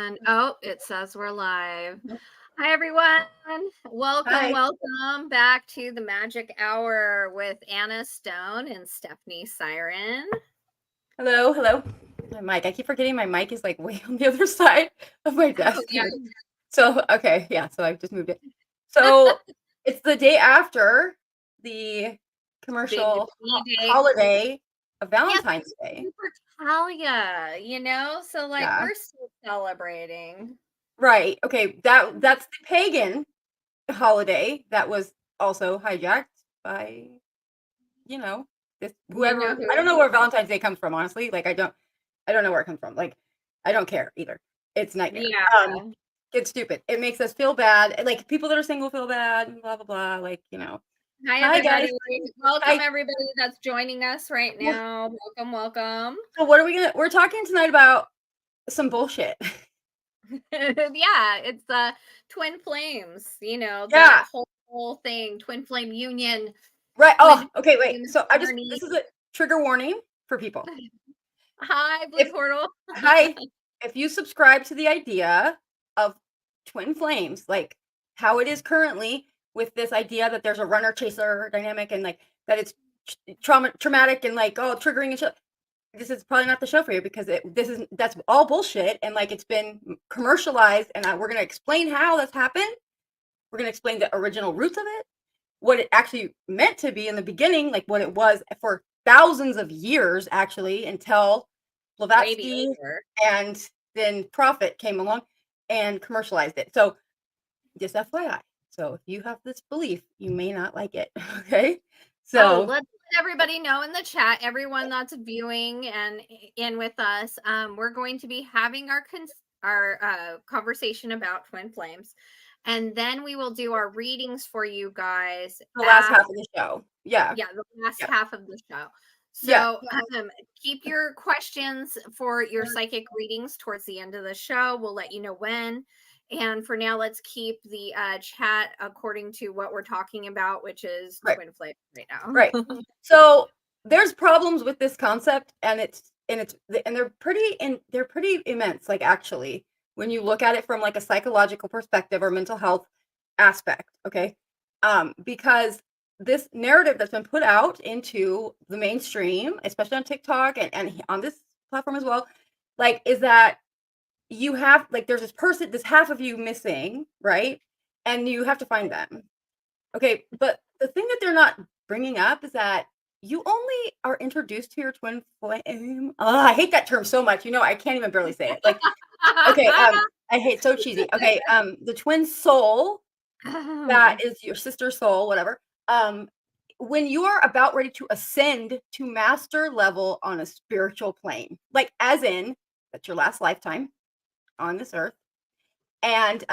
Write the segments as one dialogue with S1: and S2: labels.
S1: And it says we're live. Hi, everyone. Welcome,
S2: Hi.
S1: welcome back to the Magic Hour with Anna Stone and Stephanie Siren.
S2: Hello, hello. My mic. I keep forgetting my mic is like way on the other side of my desk.
S1: Yeah.
S2: So, okay, yeah, so I just moved it. So, it's the day after the commercial
S1: Big day.
S2: holiday of
S1: Yes,
S2: Valentine's Day.
S1: Super Talia, so
S2: Yeah.
S1: we're still celebrating.
S2: Right. Okay, that's the pagan holiday that was also hijacked by, this
S1: You know
S2: whoever. I don't
S1: who?
S2: know where Valentine's Day comes from, honestly. Like I don't know where it comes from. Like, I don't care either. It's a nightmare.
S1: Yeah.
S2: It's stupid. It makes us feel bad. Like people that are single feel bad and blah blah blah. Like.
S1: Hi,
S2: Hi guys.
S1: everybody. Welcome,
S2: Hi.
S1: everybody that's joining us right now. Welcome, welcome.
S2: So what are we're talking tonight about some bullshit.
S1: Yeah, it's twin flames,
S2: Yeah.
S1: that whole thing, twin flame union.
S2: Right. Oh,
S1: Twin
S2: okay, wait.
S1: flame
S2: So
S1: journey.
S2: this is a trigger warning for people.
S1: Hi, Blue
S2: If
S1: Portal.
S2: Hi, if you subscribe to the idea of twin flames, like how it is currently with this idea that there's a runner chaser dynamic and like that it's traumatic and like triggering and shit. This is probably not the show for you because that's all bullshit and like it's been commercialized and we're going to explain how that's happened. We're going to explain the original roots of it, what it actually meant to be in the beginning, like what it was for thousands of years actually until
S1: Way
S2: Blavatsky
S1: before.
S2: and then Prophet came along and commercialized it. So just FYI. So if you have this belief, you may not like it. Okay. So
S1: Let's let everybody know in the chat, everyone that's viewing and in with us, we're going to be having our conversation about twin flames, and then we will do our readings for you guys
S2: the last half of the show. Yeah.
S1: the last
S2: Yeah.
S1: half of the show.
S2: Yeah.
S1: So keep your questions for your psychic readings towards the end of the show. We'll let you know when. And for now, let's keep the chat according to what we're talking about, which is
S2: Right.
S1: twin flame right now.
S2: Right. So there's problems with this concept and they're pretty immense, like actually, when you look at it from like a psychological perspective or mental health aspect, okay? Because this narrative that's been put out into the mainstream, especially on TikTok and on this platform as well, like is that you have like there's this half of you missing, right? And you have to find them. Okay, but the thing that they're not bringing up is that you only are introduced to your twin flame. Oh, I hate that term so much. I can't even barely say it. Like, okay, I hate so cheesy. Okay, the twin soul that is your sister soul, whatever. When you are about ready to ascend to master level on a spiritual plane, like as in that's your last lifetime on this earth, and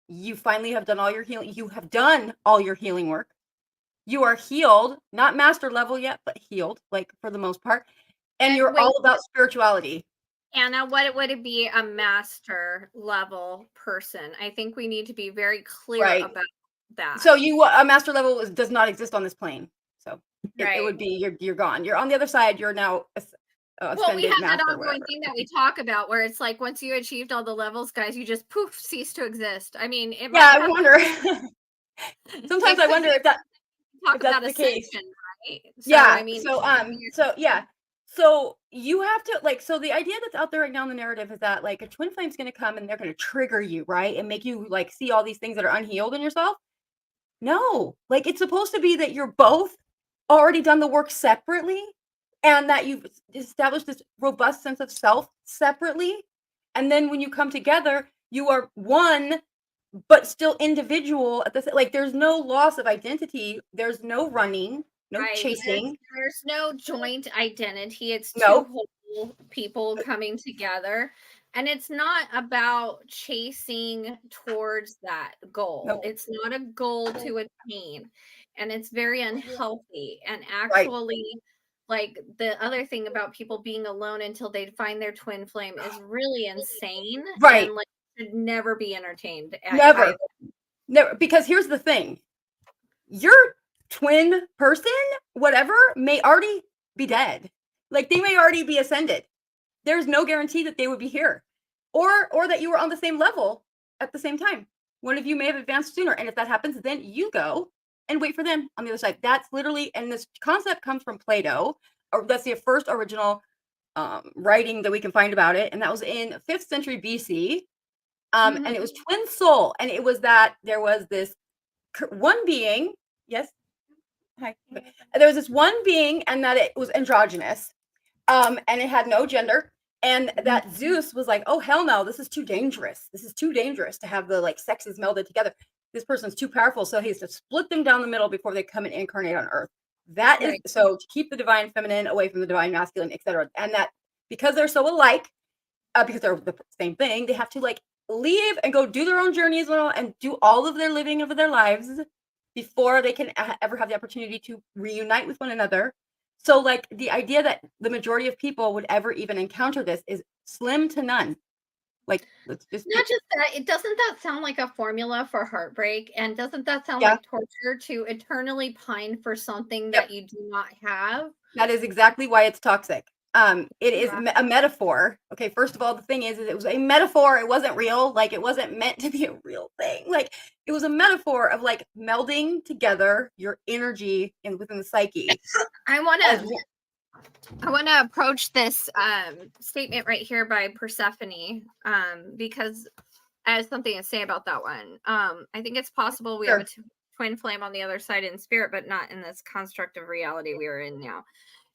S2: you finally have done all your healing. You have done all your healing work. You are healed, not master level yet, but healed, like for the most part. And you're all about spirituality.
S1: Anna, what would it be a master level person? I think we need to be very clear about that.
S2: So a master level does not exist on this plane. So it would be you're gone. You're on the other side. You're now
S1: well, we have that ongoing
S2: whatever.
S1: thing that we talk about where it's like once you achieved all the levels, guys, you just poof cease to exist. I mean, it might
S2: I wonder. Sometimes I wonder if that's the case.
S1: Right? So,
S2: Yeah.
S1: I mean,
S2: So you have to so the idea that's out there right now in the narrative is that like a twin flame's going to come and they're going to trigger you, right? And make you like see all these things that are unhealed in yourself. No, like it's supposed to be that you're both already done the work separately and that you've established this robust sense of self separately. And then when you come together, you are one, but still individual at the like there's no loss of identity. There's no running, no chasing.
S1: There's no joint identity. It's
S2: No.
S1: two whole people coming together. And it's not about chasing towards that goal.
S2: No.
S1: It's not a goal to attain. And it's very unhealthy. And actually, like the other thing about people being alone until they find their twin flame is really insane.
S2: Right.
S1: And like should never be entertained.
S2: Never. Never. Because here's the thing. Your twin person, whatever, may already be dead. Like they may already be ascended. There's no guarantee that they would be here. or that you were on the same level at the same time. One of you may have advanced sooner, and if that happens, then you go and wait for them on the other side. That's literally, and this concept comes from Plato, or that's the first original writing that we can find about it, and that was in 5th century BC. And it was twin soul, and it was that there was this one being. Yes. Hi. There was this one being, and that it was androgynous, and it had no gender, and that Zeus was like, oh hell no, this is too dangerous. This is too dangerous to have the like sexes melded together. This person's too powerful, so he has to split them down the middle before they come and incarnate on Earth. That is so to keep the divine feminine away from the divine masculine, etc. And that because they're so alike, because they're the same thing, they have to like leave and go do their own journeys and do all of their living of their lives before they can ever have the opportunity to reunite with one another. So like the idea that the majority of people would ever even encounter this is slim to none. Like, let's just
S1: not just that, it doesn't that sound like a formula for heartbreak, and doesn't that sound
S2: Yeah.
S1: like torture to eternally pine for something that you do not have?
S2: That is exactly why it's toxic. It is a metaphor. Okay, first of all, the thing is it was a metaphor. It wasn't real. Like, it wasn't meant to be a real thing. Like, it was a metaphor of like melding together your energy within the psyche.
S1: I want to approach this statement right here by Persephone, because I have something to say about that one. I think it's possible we have a twin flame on the other side in spirit, but not in this construct of reality we are in now.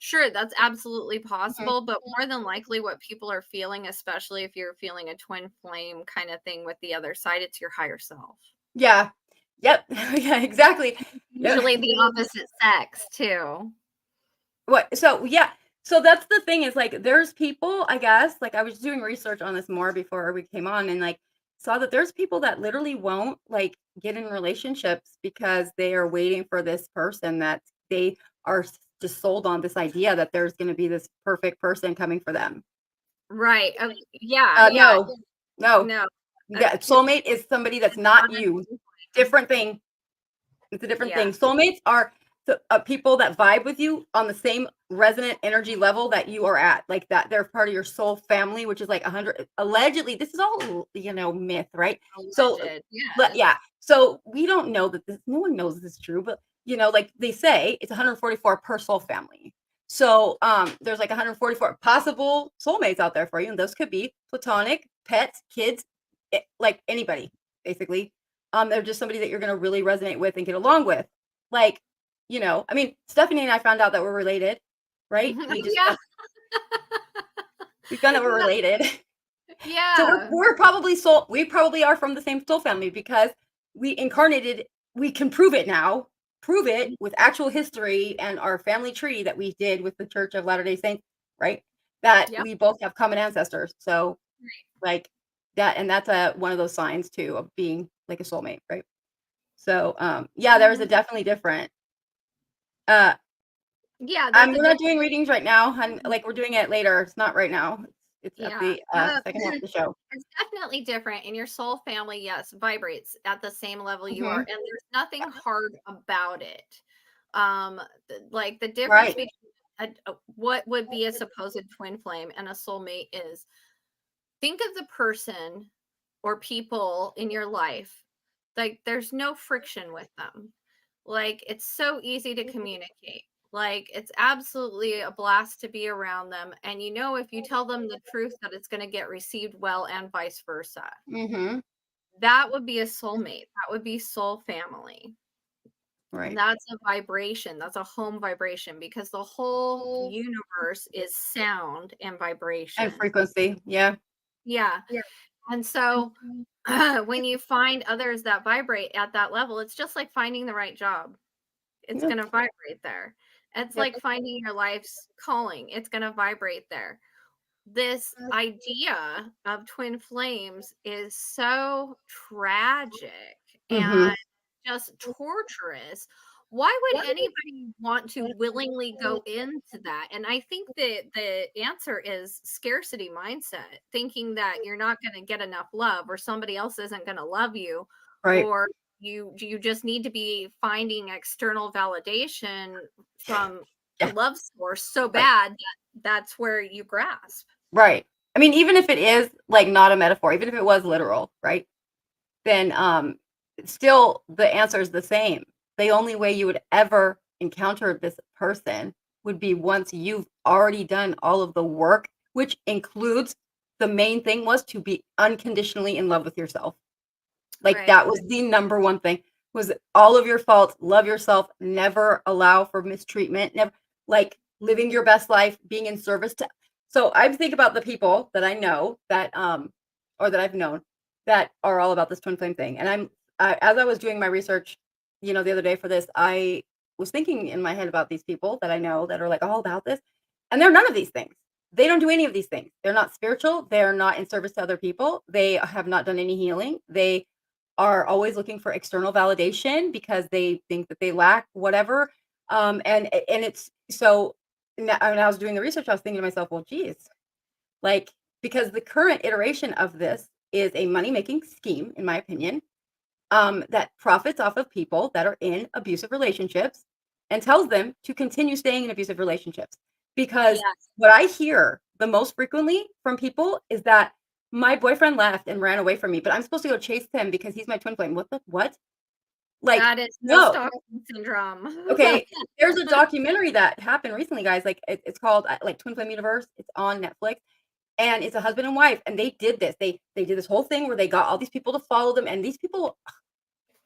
S1: Sure, that's absolutely possible, but more than likely what people are feeling, especially if you're feeling a twin flame kind of thing with the other side, it's your higher self.
S2: Yeah. Yep. Yeah, exactly.
S1: Usually the opposite sex too.
S2: What? So yeah. So that's the thing is like there's people, I guess, like I was doing research on this more before we came on and like saw that there's people that literally won't like get in relationships because they are waiting for this person that they are just sold on this idea that there's going to be this perfect person coming for them.
S1: Right. Yeah.
S2: No. Yeah, soulmate is somebody that's not you. Different thing. It's a different thing. Soulmates are people that vibe with you on the same resonant energy level that you are at, like that they're part of your soul family, which is like 100 allegedly. This is all myth, right? So yeah, so we don't know that this, no one knows this is true, but like they say it's 144 per soul family. So there's like 144 possible soulmates out there for you, and those could be platonic, pets, kids, like anybody basically. They're just somebody that you're going to really resonate with and get along with, like I mean, Stephanie and I found out that we're related, right? We found out we're related.
S1: Yeah.
S2: So we probably are from the same soul family because we incarnated. We can prove it now. Prove it with actual history and our family tree that we did with the Church of Latter-day Saints, right? That we both have common ancestors. So like that, and that's one of those signs too of being like a soulmate, right? So there's a definitely different. We're not doing readings right now, and like we're doing it later. It's not right now. It's at the second half of the show.
S1: It's definitely different, and your soul family, yes, vibrates at the same level you are, and there's nothing hard about it. Like the difference between what would be a supposed twin flame and a soulmate is, think of the person or people in your life, like there's no friction with them. Like it's so easy to communicate. Like it's absolutely a blast to be around them. And if you tell them the truth, that it's going to get received well, and vice versa. That would be a soulmate. That would be soul family.
S2: Right.
S1: That's a vibration. That's a home vibration, because the whole universe is sound and vibration.
S2: And frequency. Yeah.
S1: Yeah. And so when you find others that vibrate at that level, it's just like finding the right job. It's going to vibrate there. It's like finding your life's calling. It's going to vibrate there. This idea of twin flames is so tragic and just torturous. Why would anybody want to willingly go into that? And I think that the answer is scarcity mindset, thinking that you're not going to get enough love, or somebody else isn't going to love you, or you just need to be finding external validation from a love source so bad that that's where you grasp.
S2: Right. I mean, even if it is like not a metaphor, even if it was literal, right? Then still the answer is the same. The only way you would ever encounter this person would be once you've already done all of the work, which includes the main thing was to be unconditionally in love with yourself. Like
S1: Right.
S2: that was the number one thing, was all of your faults, love yourself, never allow for mistreatment, never, like living your best life, being in service to. So I think about the people that I know that or that I've known that are all about this twin flame thing. And as I was doing my research, the other day for this, I was thinking in my head about these people that I know that are like all about this, and they're none of these things. They don't do any of these things. They're not spiritual. They're not in service to other people. They have not done any healing. They are always looking for external validation because they think that they lack whatever. And it's so when I was doing the research, I was thinking to myself, well, geez, like, because the current iteration of this is a money-making scheme, in my opinion, that profits off of people that are in abusive relationships and tells them to continue staying in abusive relationships. Because
S1: Yes.
S2: what I hear the most frequently from people is that my boyfriend left and ran away from me, but I'm supposed to go chase him because he's my twin flame. What the what? Like,
S1: That is so
S2: no.
S1: Stockholm syndrome.
S2: Okay, there's a documentary that happened recently, guys. Like it's called like Twin Flame Universe. It's on Netflix, and it's a husband and wife, and they did this. They did this whole thing where they got all these people to follow them, and these people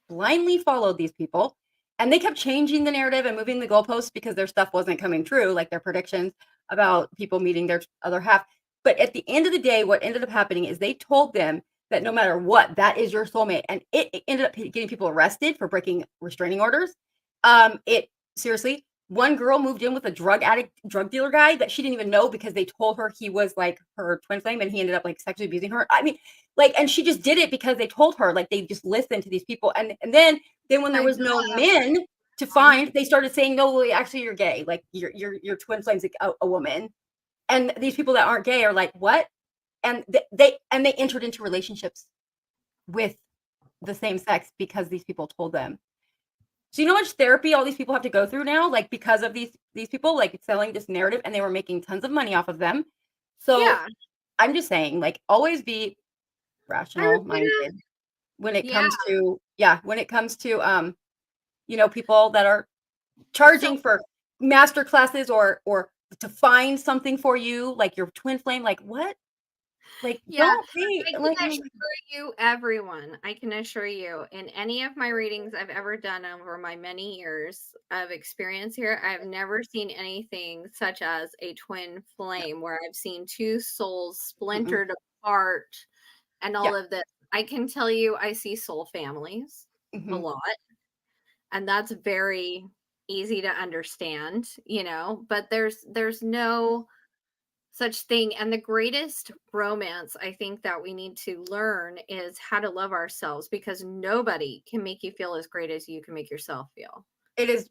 S2: blindly followed these people, and they kept changing the narrative and moving the goalposts because their stuff wasn't coming true, like their predictions about people meeting their other half. But at the end of the day, what ended up happening is they told them that no matter what, that is your soulmate, and it ended up getting people arrested for breaking restraining orders. It seriously, one girl moved in with a drug addict, drug dealer guy that she didn't even know because they told her he was like her twin flame, and he ended up like sexually abusing her. I mean, like, and she just did it because they told her, like, they just listened to these people. And then when there
S1: I
S2: was no
S1: know.
S2: men to find, they started saying, no, well, actually you're gay. Like your twin flame's like a woman. And these people that aren't gay are like, what? And they entered into relationships with the same sex because these people told them. So you know how much therapy all these people have to go through now, like because of these people like selling this narrative, and they were making tons of money off of them. So
S1: Yeah.
S2: I'm just saying, like, always be
S1: I would
S2: rational
S1: say that.
S2: minded when it
S1: Yeah.
S2: comes to, people that are
S1: So
S2: charging for master classes or to find something for you, like your twin flame, like what? Like,
S1: yeah,
S2: don't pay.
S1: I
S2: Like,
S1: can assure you, everyone, I can assure you, in any of my readings I've ever done over my many years of experience here, I've never seen anything such as a twin
S2: yeah,
S1: flame where I've seen two souls
S2: mm-mm,
S1: splintered apart and
S2: yeah,
S1: all of this. I can tell you, I see soul families a
S2: hmm
S1: lot, and that's very easy to understand, but there's no such thing. And the greatest romance I think that we need to learn is how to love ourselves, because nobody can make you feel as great as you can make yourself feel.
S2: it is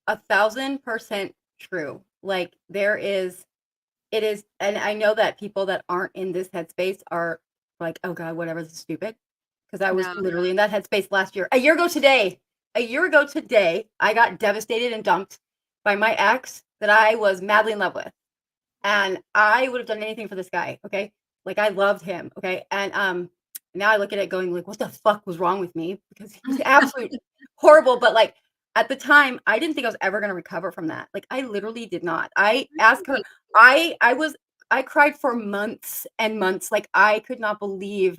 S2: 1,000% true. Like it is, and I know that people that aren't in this headspace are like, oh God, whatever, this is stupid. Because I was
S1: No.
S2: literally in that headspace last year. A year ago today, I got devastated and dumped by my ex that I was madly in love with. And I would have done anything for this guy. Okay. Like I loved him. Okay. And now I look at it going like, what the fuck was wrong with me? Because he was absolutely horrible. But like at the time, I didn't think I was ever gonna recover from that. Like I literally did not. I asked her, I cried for months and months. Like I could not believe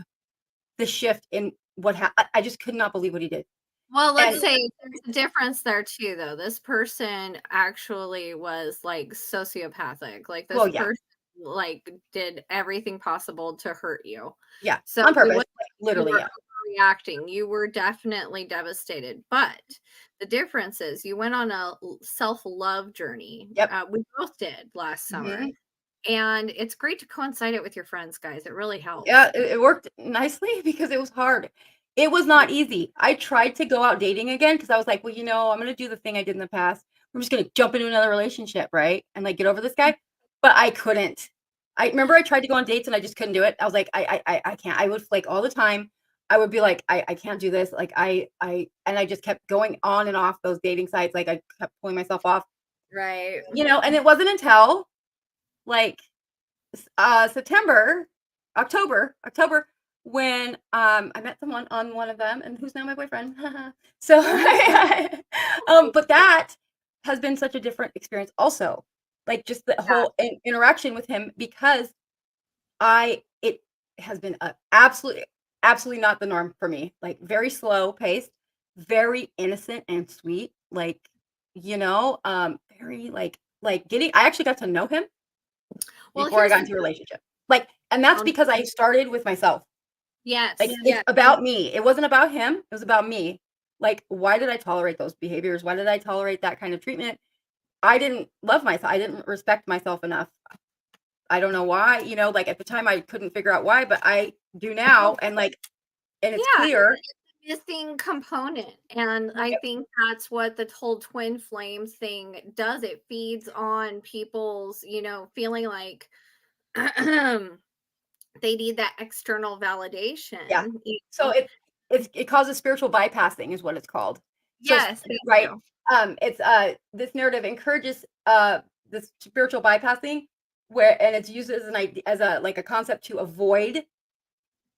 S2: the shift in what happened. I just could not believe what he did.
S1: Well, let's
S2: And
S1: say there's a difference there too, though. This person actually was like sociopathic. Like
S2: well,
S1: this
S2: yeah,
S1: person like did everything possible to hurt you.
S2: yeah,
S1: So
S2: on
S1: it
S2: purpose.
S1: wasn't
S2: Like
S1: like you
S2: literally,
S1: were
S2: yeah.
S1: overreacting. You were definitely devastated. But the difference is you went on a self-love journey.
S2: Yep.
S1: We both did last summer.
S2: hmm
S1: And it's great to coincide it with your friends, guys. It really
S2: Yeah,
S1: helps.
S2: it worked nicely because it was hard. It was not easy. I tried to go out dating again because I was like, well, I'm gonna do the thing I did in the past. I'm just gonna jump into another relationship, right? And like get over this guy. But I couldn't. I remember I tried to go on dates and I just couldn't do it. I was like, I can't. I would flake all the time. I would be like, I can't do this. Like and I just kept going on and off those dating sites. Like I kept pulling myself off,
S1: Right.
S2: and it wasn't until like September, October, when I met someone on one of them, and who's now my boyfriend. So, but that has been such a different experience, also, like just the
S1: Yeah.
S2: whole interaction with him, because it has been absolutely not the norm for me. Like very slow paced, very innocent and sweet. Like, very like getting. I actually got to know him
S1: Well,
S2: before I
S1: here's
S2: got
S1: the
S2: into a relationship. Like, and that's
S1: um,
S2: because I started with myself. Like,
S1: yes,
S2: it's
S1: yes,
S2: about me. It wasn't about him. It was about me. Like, why did I tolerate those behaviors? Why did I tolerate that kind of treatment? I didn't love myself. I didn't respect myself enough. I don't know why, like at the time I couldn't figure out why, but I do now,
S1: well,
S2: and it's
S1: yeah,
S2: clear.
S1: it's a missing component, and I
S2: Yep.
S1: think that's what the whole twin flames thing does. It feeds on people's, feeling like they need that external
S2: Yeah.
S1: validation.
S2: So it causes spiritual bypassing is what it's called. So
S1: Yes, thank
S2: right.
S1: you.
S2: It's this narrative encourages this spiritual bypassing, and it's used as an idea, as a like a concept to avoid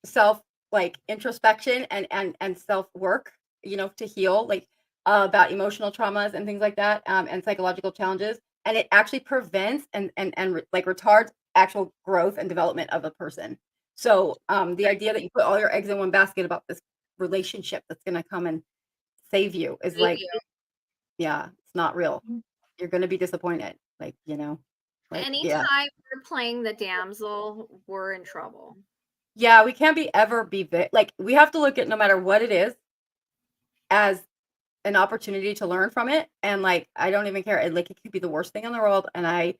S2: self, like introspection and self work, to heal, like about emotional traumas and things like that, and psychological challenges, and it actually prevents like retards actual growth and development of a person. So the idea that you put all your eggs in one basket about this relationship that's going to come and save you is
S1: Thank
S2: like,
S1: you.
S2: yeah, it's not real. You're going to be disappointed, like yeah.
S1: Anytime we're playing the damsel, we're in trouble.
S2: Yeah, we can't be ever be like, we have to look at, no matter what it is, as an opportunity to learn from it, and, like, I don't even care, like, it could be the worst thing in the world, and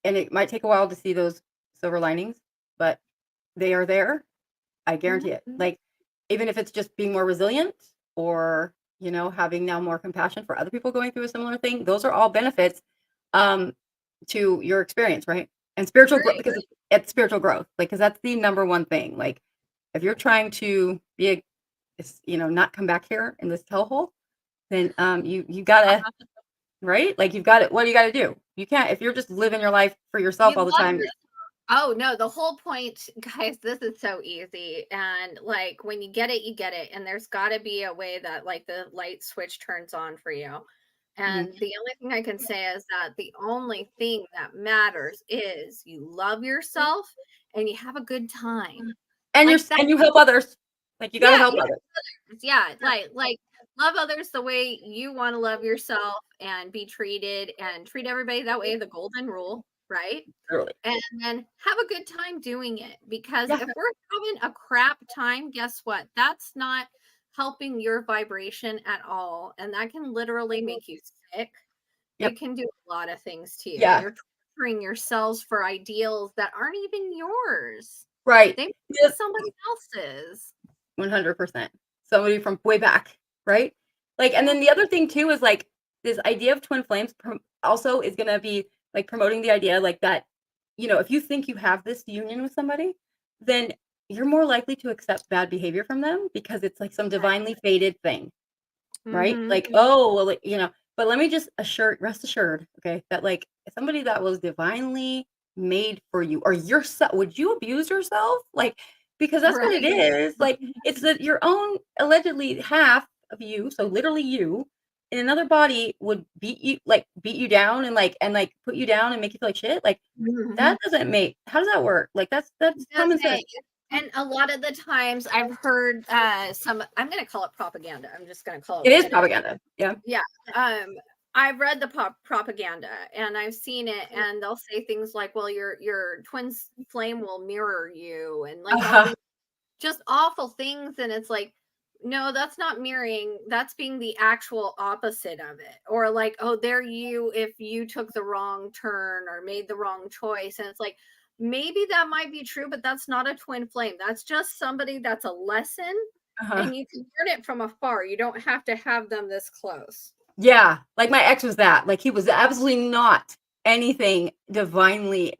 S2: it might take a while to see those silver linings, but they are there, I guarantee it.
S1: Mhm.
S2: Like, even if it's just being more resilient, or, having now more compassion for other people going through a similar thing, those are all benefits, um, to your experience, right? And spiritual growth,
S1: Right.
S2: because it's spiritual growth, like, because that's the number one thing, like, if you're trying to be not come back here in this hellhole, then, you gotta, right? Like, you've got it. What do you gotta do? You can't, if you're just living your life for yourself
S1: You
S2: all the
S1: love
S2: time.
S1: your Oh, no, the whole point, guys, this is so easy, and, like, when you get it, you get it, and there's gotta be a way that, like, the light switch turns on for you,
S2: Mhm.
S1: and the only thing I can say is that the only thing that matters is you love yourself and you have a good time. Like, that
S2: And you help others. Like, you gotta
S1: yeah,
S2: help
S1: yeah,
S2: others.
S1: yeah, like, love others the way you wanna love yourself and be treated, and treat everybody that way, the golden rule, right?
S2: Literally.
S1: And then have a good time doing it, because
S2: Yeah.
S1: if we're having a crap time, guess what? That's not helping your vibration at all, and that can literally make you sick.
S2: Yep.
S1: It can do a lot of things to you.
S2: Yeah.
S1: You're torturing yourselves for ideals that aren't even yours.
S2: Right.
S1: They might be
S2: Yep.
S1: somebody else's.
S2: 100%. Somebody from way back, right? Like, and
S1: Yeah.
S2: then the other thing too is, like, this idea of twin flames also is gonna be, like, promoting the idea, like, that, if you think you have this union with somebody, then you're more likely to accept bad behavior from them, because it's like some divinely fated thing. Right?
S1: Mhm.
S2: Like, oh, well, like, but let me just rest assured, okay, that, like, somebody that was divinely made for you, or yourself, would you abuse yourself? Like, because that's what it
S1: Right.
S2: is. Like, it's that your own allegedly half of you, so literally you, in another body would beat you down, and put you down and make you feel like shit. Like,
S1: Mhm.
S2: that doesn't make how does that work? Like, that's common
S1: Doesn't.
S2: sense.
S1: And a lot of the times I've heard some, I'm going to call it propaganda. I'm just going to call it
S2: It
S1: what
S2: is
S1: it is.
S2: propaganda. Yeah.
S1: Yeah. Um I've read the propaganda and I've seen it, and they'll say things like, well, your twin's flame will mirror you, and like all
S2: Uh-huh.
S1: these just awful things, and it's like, no, that's not mirroring, that's being the actual opposite of it. Or like, oh, there you, if you took the wrong turn or made the wrong choice, and it's like, maybe that might be true, but that's not a twin flame. That's just somebody that's a lesson,
S2: Uh-huh.
S1: and you can learn it from afar. You don't have to have them this close.
S2: Yeah, like my ex was that. Like, he was absolutely not anything divinely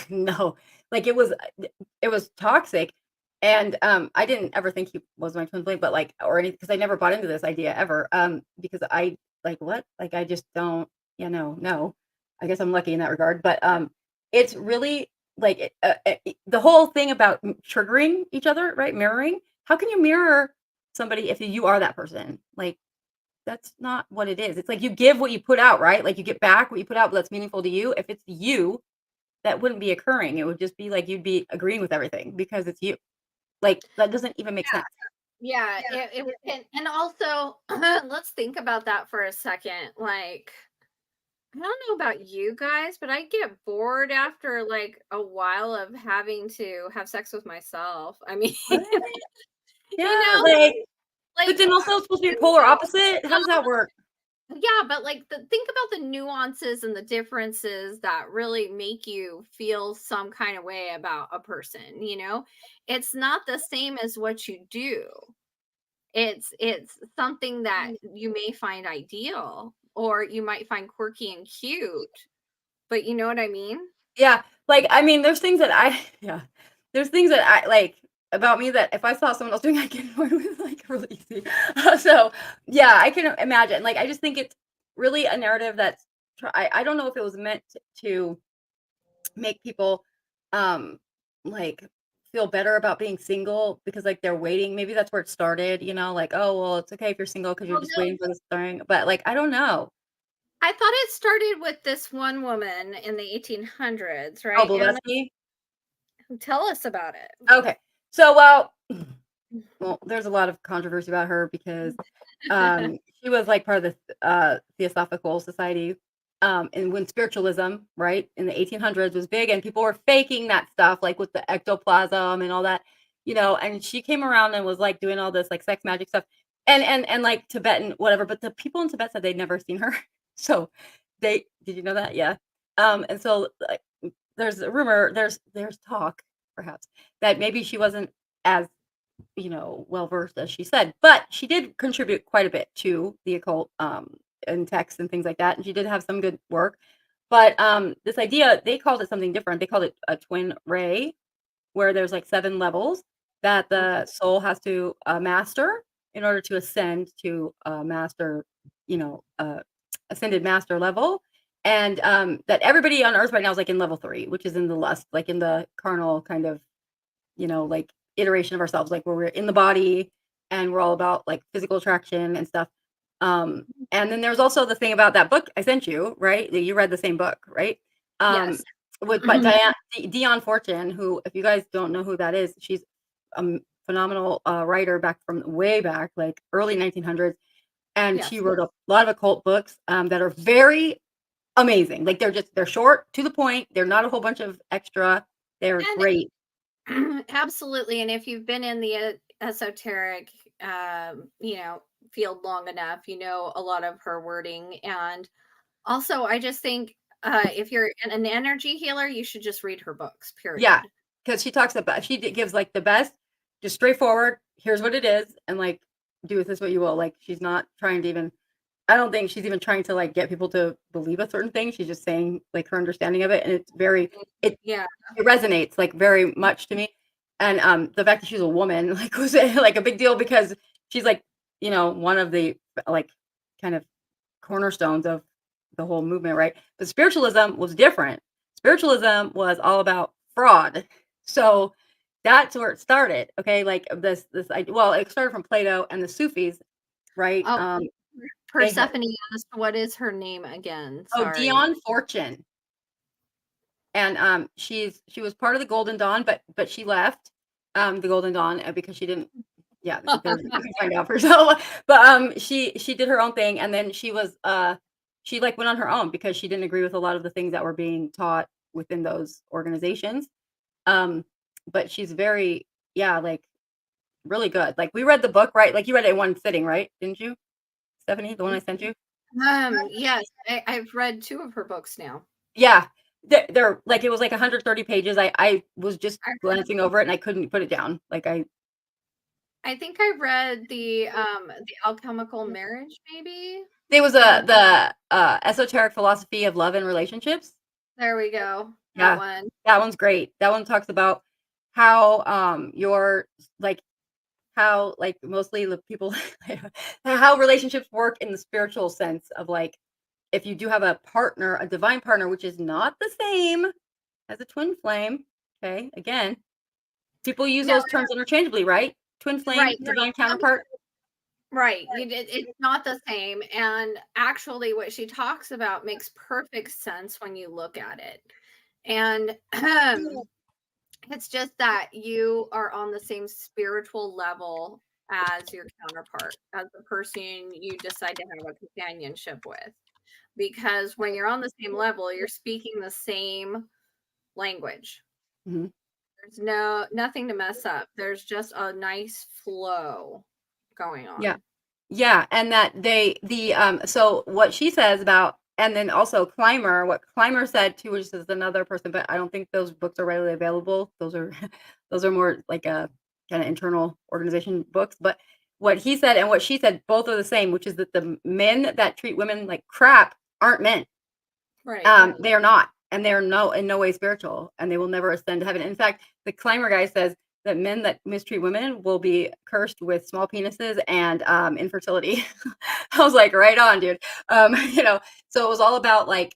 S2: no. Like, it was toxic, and, I didn't ever think he was my twin flame, but, like, or anything, because I never bought into this idea ever, because I like, what? Like, I just don't, no. I guess I'm lucky in that regard, but, it's really like the whole thing about triggering each other, right? Mirroring. How can you mirror somebody if you are that person? Like that's not what it is. It's like you give what you put out, right? Like you get back what you put out, but that's meaningful to you. If it's you, that wouldn't be occurring. It would just be like you'd be agreeing with everything because it's you. Like that doesn't even make sense.
S1: Yeah, and also let's think about that for a second. Like, I don't know about you guys, but I get bored after like a while of having to have sex with myself. I mean,
S2: What?
S1: you
S2: Yeah,
S1: know,
S2: but
S1: like
S2: then also it's supposed to be polar opposite. How does that work?
S1: yeah, but like think about the nuances and the differences that really make you feel some kind of way about a person, you know? It's not the same as what you do. It's something that you may find ideal or you might find quirky and cute, but you know what I mean?
S2: Yeah, like, I mean, there's things that I yeah, there's things that I like about me that if I saw someone else doing, I get annoyed with, like, really easy. So, yeah, I can imagine, like, I just think it's really a narrative that's I don't know if it was meant to make people, um, like, feel better about being single because, like, they're waiting. Maybe that's where it started, like, "Oh, well, it's okay if you're single because 'cause you're
S1: Well,
S2: just
S1: no,
S2: waiting for this thing," but, like, I don't know.
S1: I thought it started with this one woman in the 1800s,
S2: Oh,
S1: right, Anna?
S2: Blavatsky?
S1: Tell us about it.
S2: Okay. So, well, there's a lot of controversy about her because, she was, like, part of the, Theosophical Society, and when spiritualism, right, in the 1800s was big and people were faking that stuff, like, with the ectoplasm and all that, and she came around and was, like, doing all this, like, sex magic stuff and, like, Tibetan whatever, but the people in Tibet said they'd never seen her. So, they did you know that? Yeah. And so, like, there's a rumor, there's talk, perhaps, that maybe she wasn't as well versed as she said, but she did contribute quite a bit to the occult, and texts and things like that, and she did have some good work. But this idea, they called it something different. They called it a twin ray, where there's like 7 levels that the soul has to master in order to ascend to master, ascended master level. And that everybody on earth right now is like in level 3, which is in the lust, like in the carnal kind of like iteration of ourselves, like where we're in the body and we're all about like physical attraction and stuff. And then there's also the thing about that book I sent you, right? That you read the same book, right? Um,
S1: Yes.
S2: with but Dion Fortune, who, if you guys don't know who that is, she's a phenomenal writer back from way back, like early 1900s, and she
S1: Yes.
S2: wrote a lot of occult books that are very amazing. Like they're short, to the point. They're not a whole bunch of extra. They're great.
S1: Absolutely, and if you've been in the esoteric, field long enough, you know a lot of her wording. And also, I just think if you're an energy healer, you should just read her books.
S2: Yeah,
S1: Period.
S2: because she talks about gives, like, the best, just straightforward, "Here's what it is, and, like, do with this what you will." Like, she's not trying to even I don't think she's even trying to, like, get people to believe a certain thing, she's just saying, like, her understanding of it, and it
S1: Yeah.
S2: it resonates, like, very much to me, and, the fact that she's a woman, like, was, like, a big deal because she's, like, one of the, like, kind of cornerstones of the whole movement, right? But spiritualism was different. Spiritualism was all about fraud. So that's where it started. Okay, like well, it started from Plato and the Sufis, right?
S1: Oh,
S2: They had
S1: Persephone asked, "What is her name again?"
S2: oh,
S1: Sorry.
S2: Dion Fortune, and she was part of the Golden Dawn, but she left the Golden Dawn because she didn't. Yeah, you can find out for yourself. But she did her own thing, and then she like went on her own because she didn't agree with a lot of the things that were being taught within those organizations. Um, but she's very yeah, like really good. Like we read the book, right? Like you read it in one sitting, right? Didn't you, Stephanie? The one I sent you?
S1: Yes, I've read two of her books now.
S2: Yeah. They're like it was like 130 pages. I was just
S1: I
S2: glancing over it and I couldn't put it down. Like
S1: I think I read the Alchemical Marriage, maybe?
S2: there was
S1: Um,
S2: the esoteric philosophy of love and relationships.
S1: there we go, that
S2: Yeah.
S1: one.
S2: That one's great. That one talks about how your like how like mostly the people how relationships work in the spiritual sense of like if you do have a partner, a divine partner, which is not the same as a twin flame. Okay, again, people use
S1: No,
S2: those terms interchangeably, right? Twin flame,
S1: right.
S2: divine counterpart.
S1: Right. It's not the same. And actually, what she talks about makes perfect sense when you look at it. And it's just that you are on the same spiritual level as your counterpart, as the person you decide to have a companionship with. Because when you're on the same level, you're speaking the same language.
S2: Mhm.
S1: There's nothing to mess up. There's just a nice flow going
S2: Yeah.
S1: on.
S2: Yeah, and that so what she says about and then also Clymer, what Clymer said too, which is another person, but I don't think those books are readily available. Those are those are more like a kind of internal organization books. But what he said and what she said both are the same, which is that the men that treat women like crap aren't men.
S1: Right.
S2: They are not, and they are in no way spiritual, and they will never ascend to heaven. In fact, the Clymer guy says that men that mistreat women will be cursed with small penises and infertility. I was like, right on, dude. So it was all about like,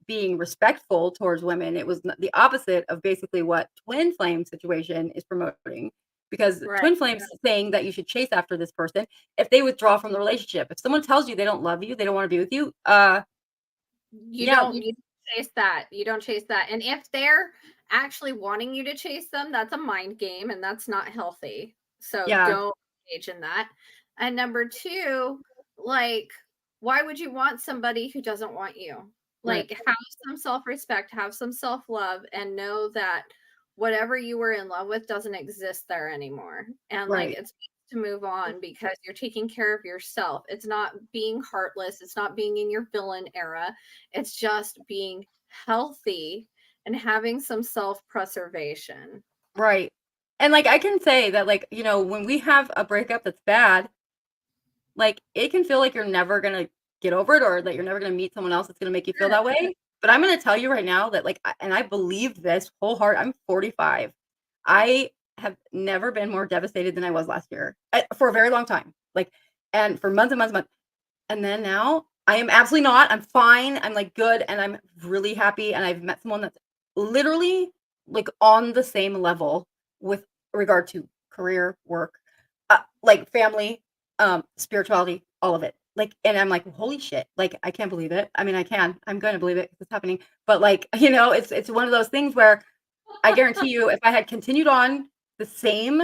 S2: being respectful towards women. It was the opposite of basically what twin flame situation is promoting. Because
S1: Right.
S2: twin flames is saying that you should chase after this person if they withdraw from the relationship. If someone tells you they don't love you, they don't want to be with you,
S1: You
S2: yeah,
S1: don't you don't chase that. You don't chase that. And if they're actually wanting you to chase them, that's a mind game and that's not healthy. So
S2: yeah,
S1: don't engage in that. And number two, like, why would you want somebody who doesn't want you?
S2: right,
S1: Like, have some self respect, have some self love, and know that whatever you were in love with doesn't exist there anymore. And like,
S2: right,
S1: it's to move on because you're taking care of yourself. It's not being heartless, it's not being in your villain era. It's just being healthy and having some self-preservation.
S2: right. And like I can say that like, when we have a breakup that's bad, like it can feel like you're never gonna get over it or that you're never gonna meet someone else that's gonna make you feel that way. But I'm gonna tell you right now that like and I believe this I'm 45. I have never been more devastated than I was last year for a very long time. Like and for months and months and months. And then now I am absolutely not. I'm fine. I'm like good and I'm really happy. And I've met someone that's literally like on the same level with regard to career, work, like family, spirituality, all of it. Like, and I'm like, holy shit! Like, I can't believe it. I mean, I can. I'm going to believe it because it's happening. But like, it's one of those things where I guarantee you, if I had continued on the same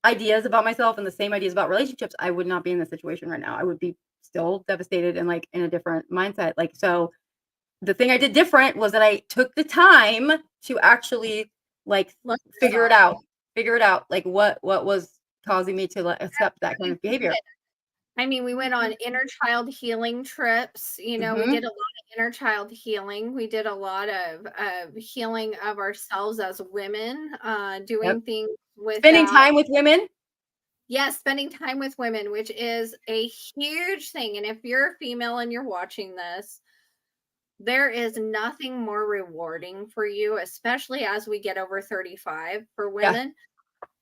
S2: ideas about myself and the same ideas about relationships, I would not be in this situation right now. I would be still devastated and like in a different mindset. Like, so the thing I did different was that I took the time to actually like
S1: Look
S2: figure it
S1: yourself.
S2: out, like what was causing me to accept that kind of behavior.
S1: I mean, we went on inner child healing trips. We
S2: Hmm.
S1: did a lot of inner child healing. We did a lot of healing of ourselves as women,
S2: Yep.
S1: doing things
S2: Spending
S1: without,
S2: time with women.
S1: yes, spending time with women, which is a huge thing. And if you're a female and you're watching this, there is nothing more rewarding for you, especially as we get over 35 for
S2: Yeah.
S1: women,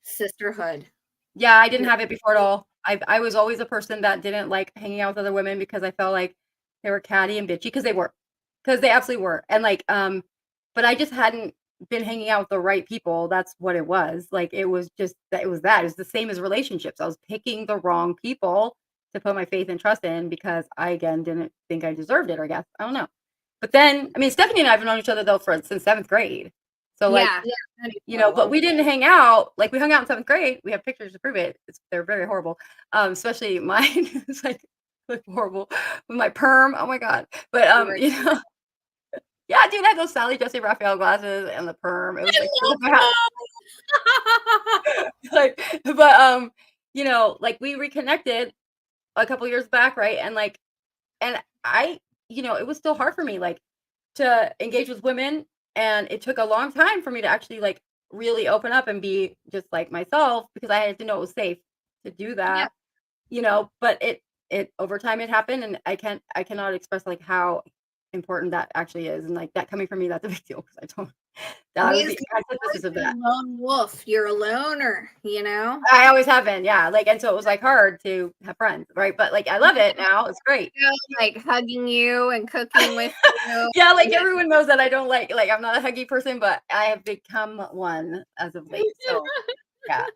S1: sisterhood.
S2: Yeah, I didn't
S1: You're
S2: have it before at all. I was always a person that didn't like hanging out with other women because I felt like they were catty and bitchy because they absolutely were. And like, but I just hadn't been hanging out with the right people. That's what it was. Like, it was just that it was that. It was the same as relationships. I was picking the wrong people to put my faith and trust in because I again didn't think I deserved it, or I guess. I don't know. But then, I mean, Stephanie and I have known each other though since seventh grade. So like,
S1: yeah, for a
S2: but
S1: long
S2: we didn't hang out. Like we hung out in seventh grade. We have pictures to prove it. They're very horrible. Especially mine is like horrible with my perm. Oh my god. But
S1: time.
S2: yeah, dude, I had those Sally Jesse Raphael glasses and the perm. It was like
S1: I love
S2: like, but like we reconnected a couple years back, right? And like, and I, it was still hard for me, like, to engage with women, and it took a long time for me to actually, like, really open up and be just, like, myself because I had to know it was safe to do
S1: yeah.
S2: that, but it over time it happened, and I cannot express, like, how important that actually is, and, like, that coming from me, that's a big deal because I don't that was
S1: Means
S2: the
S1: you're
S2: antithesis of
S1: a
S2: that.
S1: lone wolf. You're a loner, you know?
S2: I always have been, yeah, like, and so it was, like, hard to have friends, right? But, like, I love it now, it's great.
S1: You know, like hugging you and cooking with you.
S2: Yeah, like,
S1: Yeah.
S2: everyone knows that I don't like, I'm not a huggy person, but I have become one as of late, so, yeah,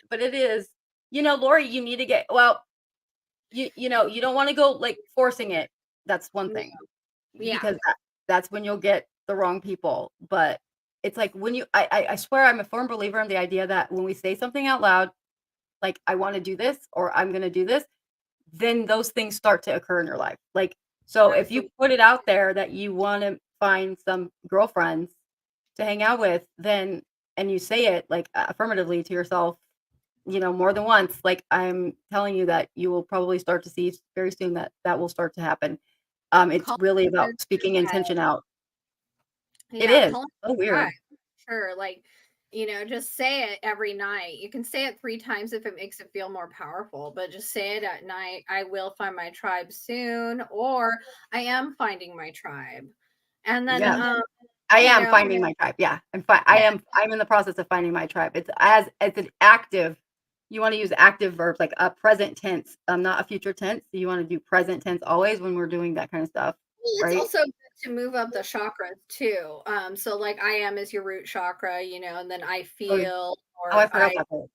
S2: but it is Lori, you need to get well, you don't wanna go, like, forcing it, that's one
S1: No,
S2: thing,
S1: yeah.
S2: because that's when you'll get the wrong people, but it's like when you I swear I'm a firm believer in the idea that when we say something out loud, like, "I wanna do this," or "I'm gonna do this," then those things start to occur in your life. Like, so if you
S1: Absolutely.
S2: put it out there that you wanna find some girlfriends to hang out with, then and you say it, like, affirmatively to yourself, more than once, like, I'm telling you that you will probably start to see very soon that that will start to happen. It's
S1: Call
S2: really
S1: your
S2: about speaking intention out. It
S1: Yeah,
S2: is.
S1: call
S2: So
S1: tribe.
S2: weird.
S1: Sure. Like, just say it every night. You can say it 3 times if it makes it feel more powerful, but just say it at night. I will find my tribe soon, or I am finding my tribe. And then,
S2: Yeah. I
S1: you
S2: am
S1: know,
S2: finding my tribe, yeah.
S1: yeah,
S2: I'm in the process of finding my tribe. It's an active you wanna use active verbs, like a present tense, not a future tense. You wanna do present tense always when we're doing that kind of stuff,
S1: well, it's
S2: right?
S1: also good to move up the chakras too. So like I am is your root chakra, and then I
S2: Oh,
S1: feel
S2: I
S1: or
S2: forgot that part.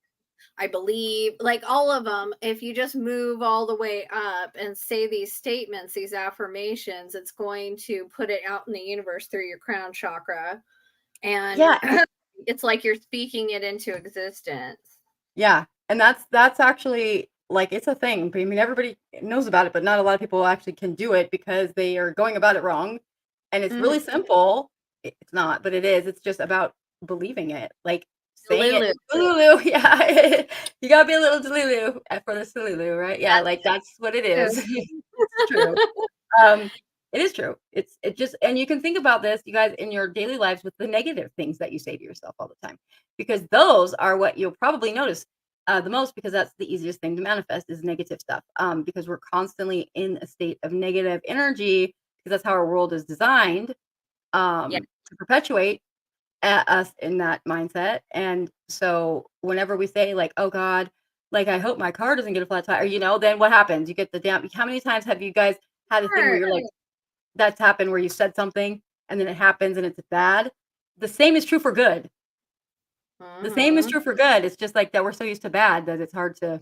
S1: I believe, like all of them, if you just move all the way up and say these statements, these affirmations, it's going to put it out in the universe through your crown chakra. And
S2: Yeah,
S1: it's like you're speaking it into existence.
S2: yeah, and that's actually like, it's a thing. I mean, everybody knows about it, but not a lot of people actually can do it because they are going about it wrong, and it's
S1: Mhm.
S2: really simple. It's not, but it is. It's just about believing it, like, saying it.
S1: Lulu.
S2: Delulu, yeah. You gotta be a little delulu, for the Delulu, right? Yeah, like, that's what it
S1: That's
S2: is. It's true. Um, it is true. It just and you can think about this, you guys, in your daily lives with the negative things that you say to yourself all the time, because those are what you'll probably notice the most, because that's the easiest thing to manifest is negative stuff. Because we're constantly in a state of negative energy, because that's how our world is designed
S1: yeah.
S2: to perpetuate us in that mindset. And so whenever we say like, "Oh God, like I hope my car doesn't get a flat tire," then what happens? You get the damn. How many times have you guys had a thing where
S1: Sure.
S2: you're like, that's happened where you said something and then it happens and it's bad? The same is true for good. The same is
S1: Mhm.
S2: true for good. It's just like that we're so used to bad that it's hard to,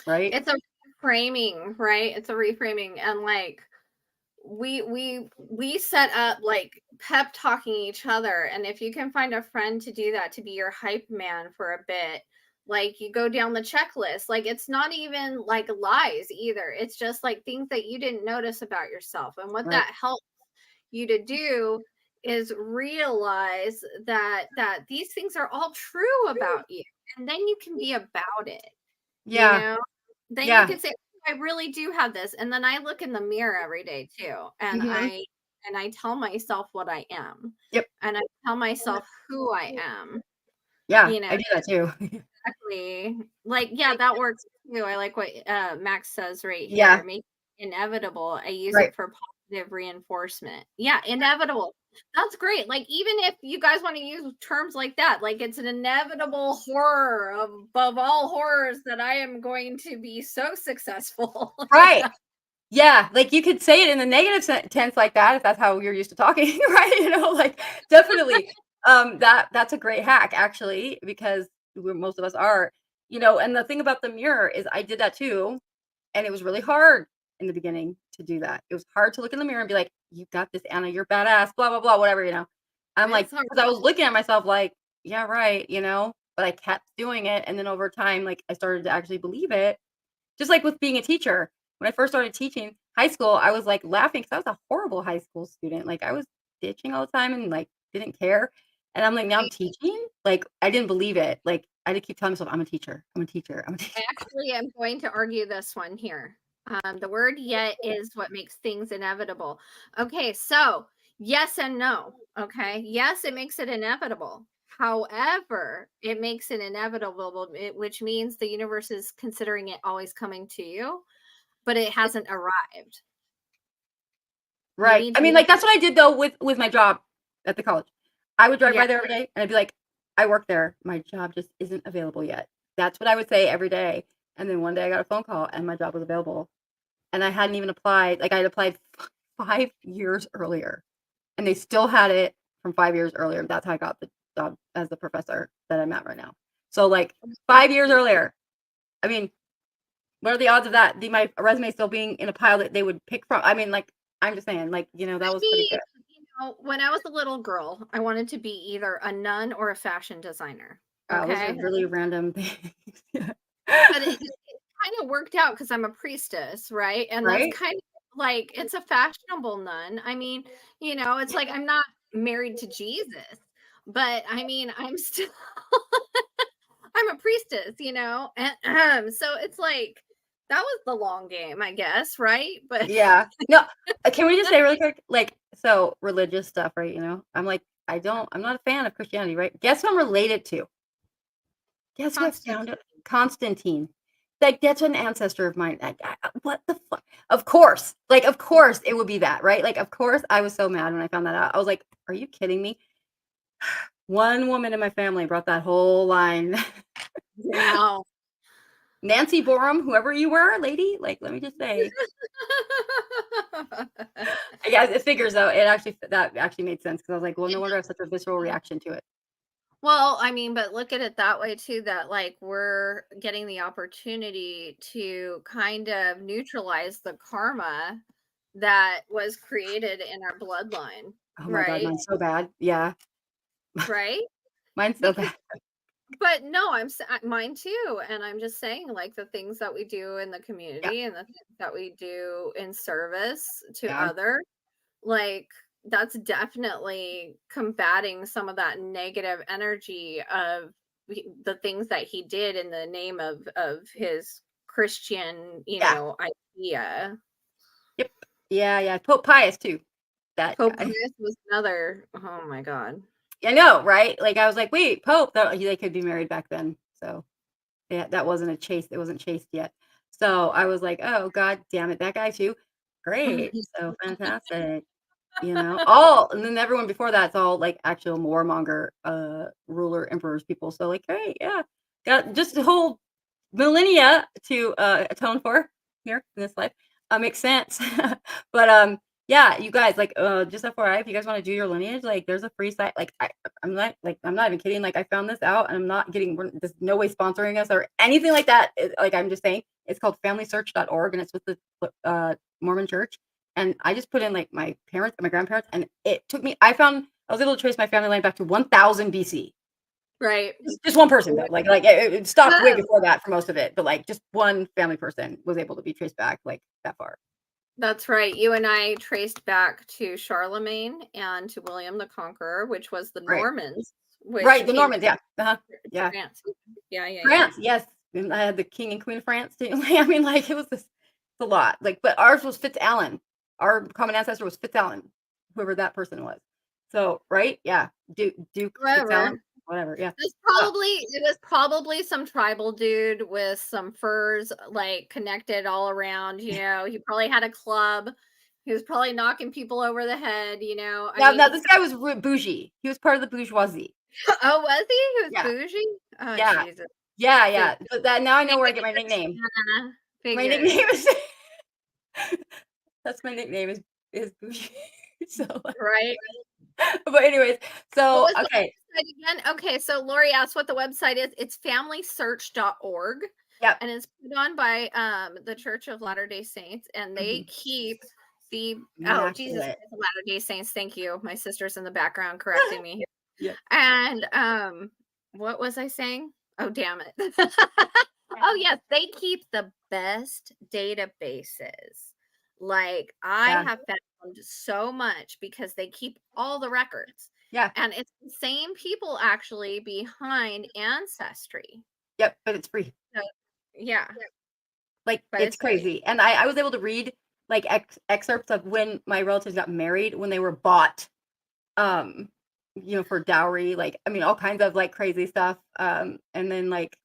S2: right?
S1: It's a reframing, right? It's a reframing. And like, we set up like pep talking each other, and if you can find a friend to do that, to be your hype man for a bit, like you go down the checklist, like it's not even like lies either, it's just like things that you didn't notice about yourself, and what
S2: Right.
S1: that helps you to do is realize that these things are all true about you, and then you can be about it, you
S2: Yeah.
S1: know then you
S2: Yeah.
S1: can say, "Oh, I really do have this." And then I look in the mirror every day too, and
S2: Mhm.
S1: I tell myself what I am,
S2: Yep.
S1: and I tell myself who I am,
S2: Yeah,
S1: you know,
S2: I do that too.
S1: exactly. Like, yeah, that works too. I like what Max says right
S2: Yeah.
S1: here. Make it inevitable. I use
S2: Right.
S1: it for positive reinforcement. Yeah, inevitable. That's great. Like, even if you guys want to use terms like that, like it's an inevitable horror above all horrors that I am going to be so successful.
S2: Right. Yeah, like, you could say it in the negative tense like that if that's how you're used to talking, right? Like, definitely. That's a great hack, actually, because most of us are, and the thing about the mirror is I did that too, and it was really hard in the beginning to do that. It was hard to look in the mirror and be like, "You got this, Anna, you're badass, blah, blah, blah," whatever. I'm like,
S1: It's hard.
S2: because I was looking at myself like, "Yeah, right," but I kept doing it, and then over time, like, I started to actually believe it. Just like with being a teacher. When I first started teaching high school, I was, like, laughing because I was a horrible high school student. Like, I was ditching all the time and, like, didn't care. And I'm like, now I'm teaching? Like, I didn't believe it. Like, I had to keep telling myself, "I'm a teacher. I'm a teacher. I'm a
S1: I
S2: teacher."
S1: actually am going to argue this one here. The word yet is what makes things inevitable. Okay, so yes and no. Okay, yes, it makes it inevitable. However, it makes it inevitable, which means the universe is considering it always coming to you, but it hasn't arrived. You
S2: Right.
S1: need
S2: I
S1: to
S2: mean,
S1: know.
S2: like, that's what I did though with my job at the college. I would drive
S1: Yeah.
S2: by there every day and I'd be like, "I work there. My job just isn't available yet." That's what I would say every day. And then one day I got a phone call and my job was available. And I hadn't even applied. Like, I had applied 5 years earlier, and they still had it from 5 years earlier. That's how I got the job as the professor that I'm at right now. So, like, 5 years earlier. I mean, what are the odds of that? My resume still being in a pile that they would pick from? I mean, like, I'm just saying, like, that
S1: I
S2: was pretty
S1: mean,
S2: good.
S1: when I was a little girl, I wanted to be either a nun or a fashion designer.
S2: Wow, those are
S1: Okay.
S2: really random things. Yeah.
S1: But it kind of worked out because I'm a priestess, right? And that's
S2: Right?
S1: kind of like it's a fashionable nun. I mean, it's like I'm not married to Jesus, but I mean, I'm still I'm a priestess, And so it's like that was the long game, I guess, right? But
S2: Yeah. No, can we just say really quick, like, so religious stuff, right, I'm not a fan of Christianity, right? Guess who I'm related to? Guess who I found
S1: Constantine.
S2: out? Constantine. Like, that's an ancestor of mine. What the fuck? Of course. Like, of course it would be that, right? Like, of course I was so mad when I found that out. I was like, "Are you kidding me?" One woman in my family brought that whole line.
S1: Wow.
S2: Nancy Borum, whoever you were, lady, like, let me just say. Yeah, it figures out. That actually made sense because I was like, "Well, no wonder I have such a visceral reaction to it."
S1: Well, I mean, but look at it that way too, that like we're getting the opportunity to kind of neutralize the karma that was created in our bloodline,
S2: Oh my god,
S1: right?
S2: mine's so bad. Yeah,
S1: Right?
S2: mine's so
S1: Because
S2: bad.
S1: but no, mine too, and I'm just saying like the things that we do in the
S2: Yeah,
S1: community and the things that we do in service to
S2: yeah,
S1: other, like that's definitely combating some of that negative energy of the things that he did in the name of his Christian,
S2: yeah,
S1: idea.
S2: yep. Yeah, yeah, Pope Pius too, that
S1: Pope
S2: guy.
S1: Pius was another. Oh my God.
S2: I know, right? Like, I was like, "Wait, Pope?" They could be married back then, so, yeah, that wasn't a chaste it wasn't chaste yet. So, I was like, "Oh, god damn it, that guy too? Great, so fantastic." And then everyone before that's all, like, actual warmonger, ruler, emperors, people, so, like, "Great, yeah." Got just a whole millennia to, atone for here in this life. Makes sense. But, yeah, you guys, like, just FYI, if you guys wanna do your lineage, like, there's a free site, like, I'm not even kidding, like, I found this out, and I'm not getting there's no way sponsoring us or anything like that, like, I'm just saying, it's called familysearch.org, and it's with the, Mormon Church, and I just put in, like, my parents and my grandparents, and it took me I was able to trace my family line back to 1000 BC.
S1: Right.
S2: Just one person though, like, it stopped way before that for most of it, but, like, just one family person was able to be traced back, like, that far.
S1: That's right. You and I traced back to Charlemagne and to William the Conqueror, which was the
S2: Right.
S1: Normans, which
S2: Right, the
S1: came
S2: Normans, yeah, uh-huh,
S1: to
S2: yeah.
S1: France. Yeah, yeah, yeah.
S2: France, yes, and I had the king and queen of France too. I mean, like, it was just it's a lot, like, but ours was Fitzalan. Our common ancestor was Fitzalan, whoever that person was. So, right? Yeah, Duke Fitzalan,
S1: Whatever.
S2: whatever, yeah. Uh,
S1: It was probably some tribal dude with some furs, like, connected all around, he probably had a club. He was probably knocking people over the head, I
S2: now
S1: mean,
S2: now this guy was bougie. He was part of the bourgeoisie.
S1: oh, was he? He was
S2: Yeah,
S1: bougie? Oh,
S2: yeah,
S1: Jesus.
S2: yeah,
S1: Fig
S2: yeah, but that now I know where I get my nickname.
S1: figures,
S2: My
S1: figures,
S2: nickname is that's my nickname is Bougie. So,
S1: right?
S2: but anyways,
S1: What
S2: so
S1: was the
S2: okay,
S1: website again? Okay, so Lori asked what the website is. It's familysearch.org,
S2: yep,
S1: and it's put on by the Church of Latter-day Saints, and they
S2: mhm,
S1: keep the oh Jesus
S2: immaculate.
S1: Christ, the Latter-day Saints. Thank you. My sister's in the background correcting me.
S2: Yep.
S1: And what was I saying? Oh, damn it. Oh, yes, they keep the best databases. Like, I
S2: Yeah,
S1: have found so much because they keep all the records.
S2: yeah,
S1: And it's the same people actually behind Ancestry.
S2: yep, but it's free.
S1: So, yeah,
S2: Like,
S1: but
S2: it's
S1: it's free.
S2: crazy, and I was able to read, like, excerpts of when my relatives got married, when they were bought, um, for dowry, like, I mean, all kinds of, like, crazy stuff, and then, like,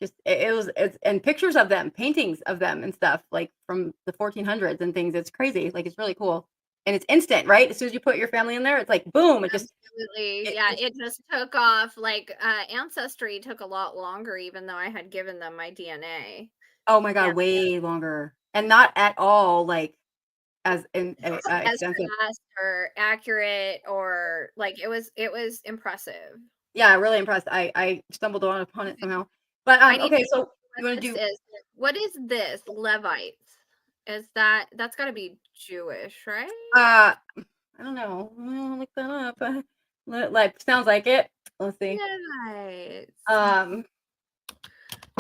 S2: just it's and pictures of them, paintings of them and stuff, like, from the 1400s and things, it's crazy, like, it's really cool. and it's instant, right? As soon as you put your family in there, it's like boom, it just
S1: Absolutely.
S2: it,
S1: Yeah,
S2: it's
S1: it just took off. Like Ancestry took a lot longer, even though I had given them my DNA.
S2: oh my
S1: And
S2: god, way longer, and not at all like as in
S1: as
S2: extensive.
S1: fast or accurate or like it was impressive.
S2: Yeah, really impressed. I stumbled upon it somehow. But
S1: I need to
S2: okay, so
S1: know
S2: you want
S1: what
S2: to
S1: this
S2: do
S1: is. What is this? Levites. Is that's gotta be Jewish, right?
S2: I don't know. Look that up. Like sounds like it. Let's see.
S1: Levites.
S2: Um,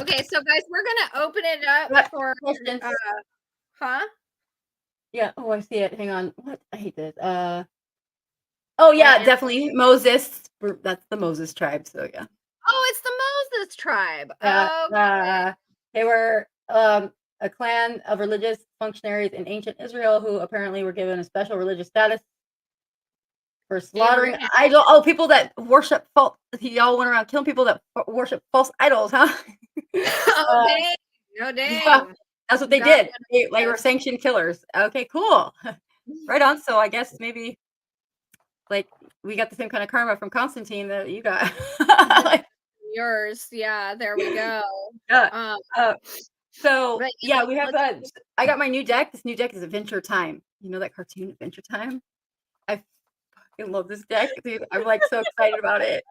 S1: Okay, so guys, we're gonna open it up
S2: but
S1: for
S2: questions.
S1: huh?
S2: Yeah. Oh, I see it. Hang on. What? I hate this. Oh
S1: What
S2: yeah,
S1: is
S2: definitely Moses. That's the Moses tribe. So yeah.
S1: Oh, it's the Moses tribe.
S2: Yeah.
S1: Oh,
S2: They were a clan of religious functionaries in ancient Israel who apparently were given a special religious status for slaughtering
S1: Abraham.
S2: idol. Oh, people that worship false. Y'all went around killing people that worship false idols, huh?
S1: Oh,
S2: uh,
S1: dang. No,
S2: yeah,
S1: dang.
S2: that's what they
S1: God,
S2: did. They were sanctioned killers. Okay, cool. Right on. So I guess maybe like we got the same kind of karma from Constantine that you got. Like,
S1: yours. Yeah, there we go.
S2: yeah.
S1: Um,
S2: Uh, so
S1: but
S2: yeah, we have.
S1: let's
S2: I got my new deck. This new deck is Adventure Time. You know that cartoon Adventure Time? I fucking love this deck, dude. I'm like so excited about it.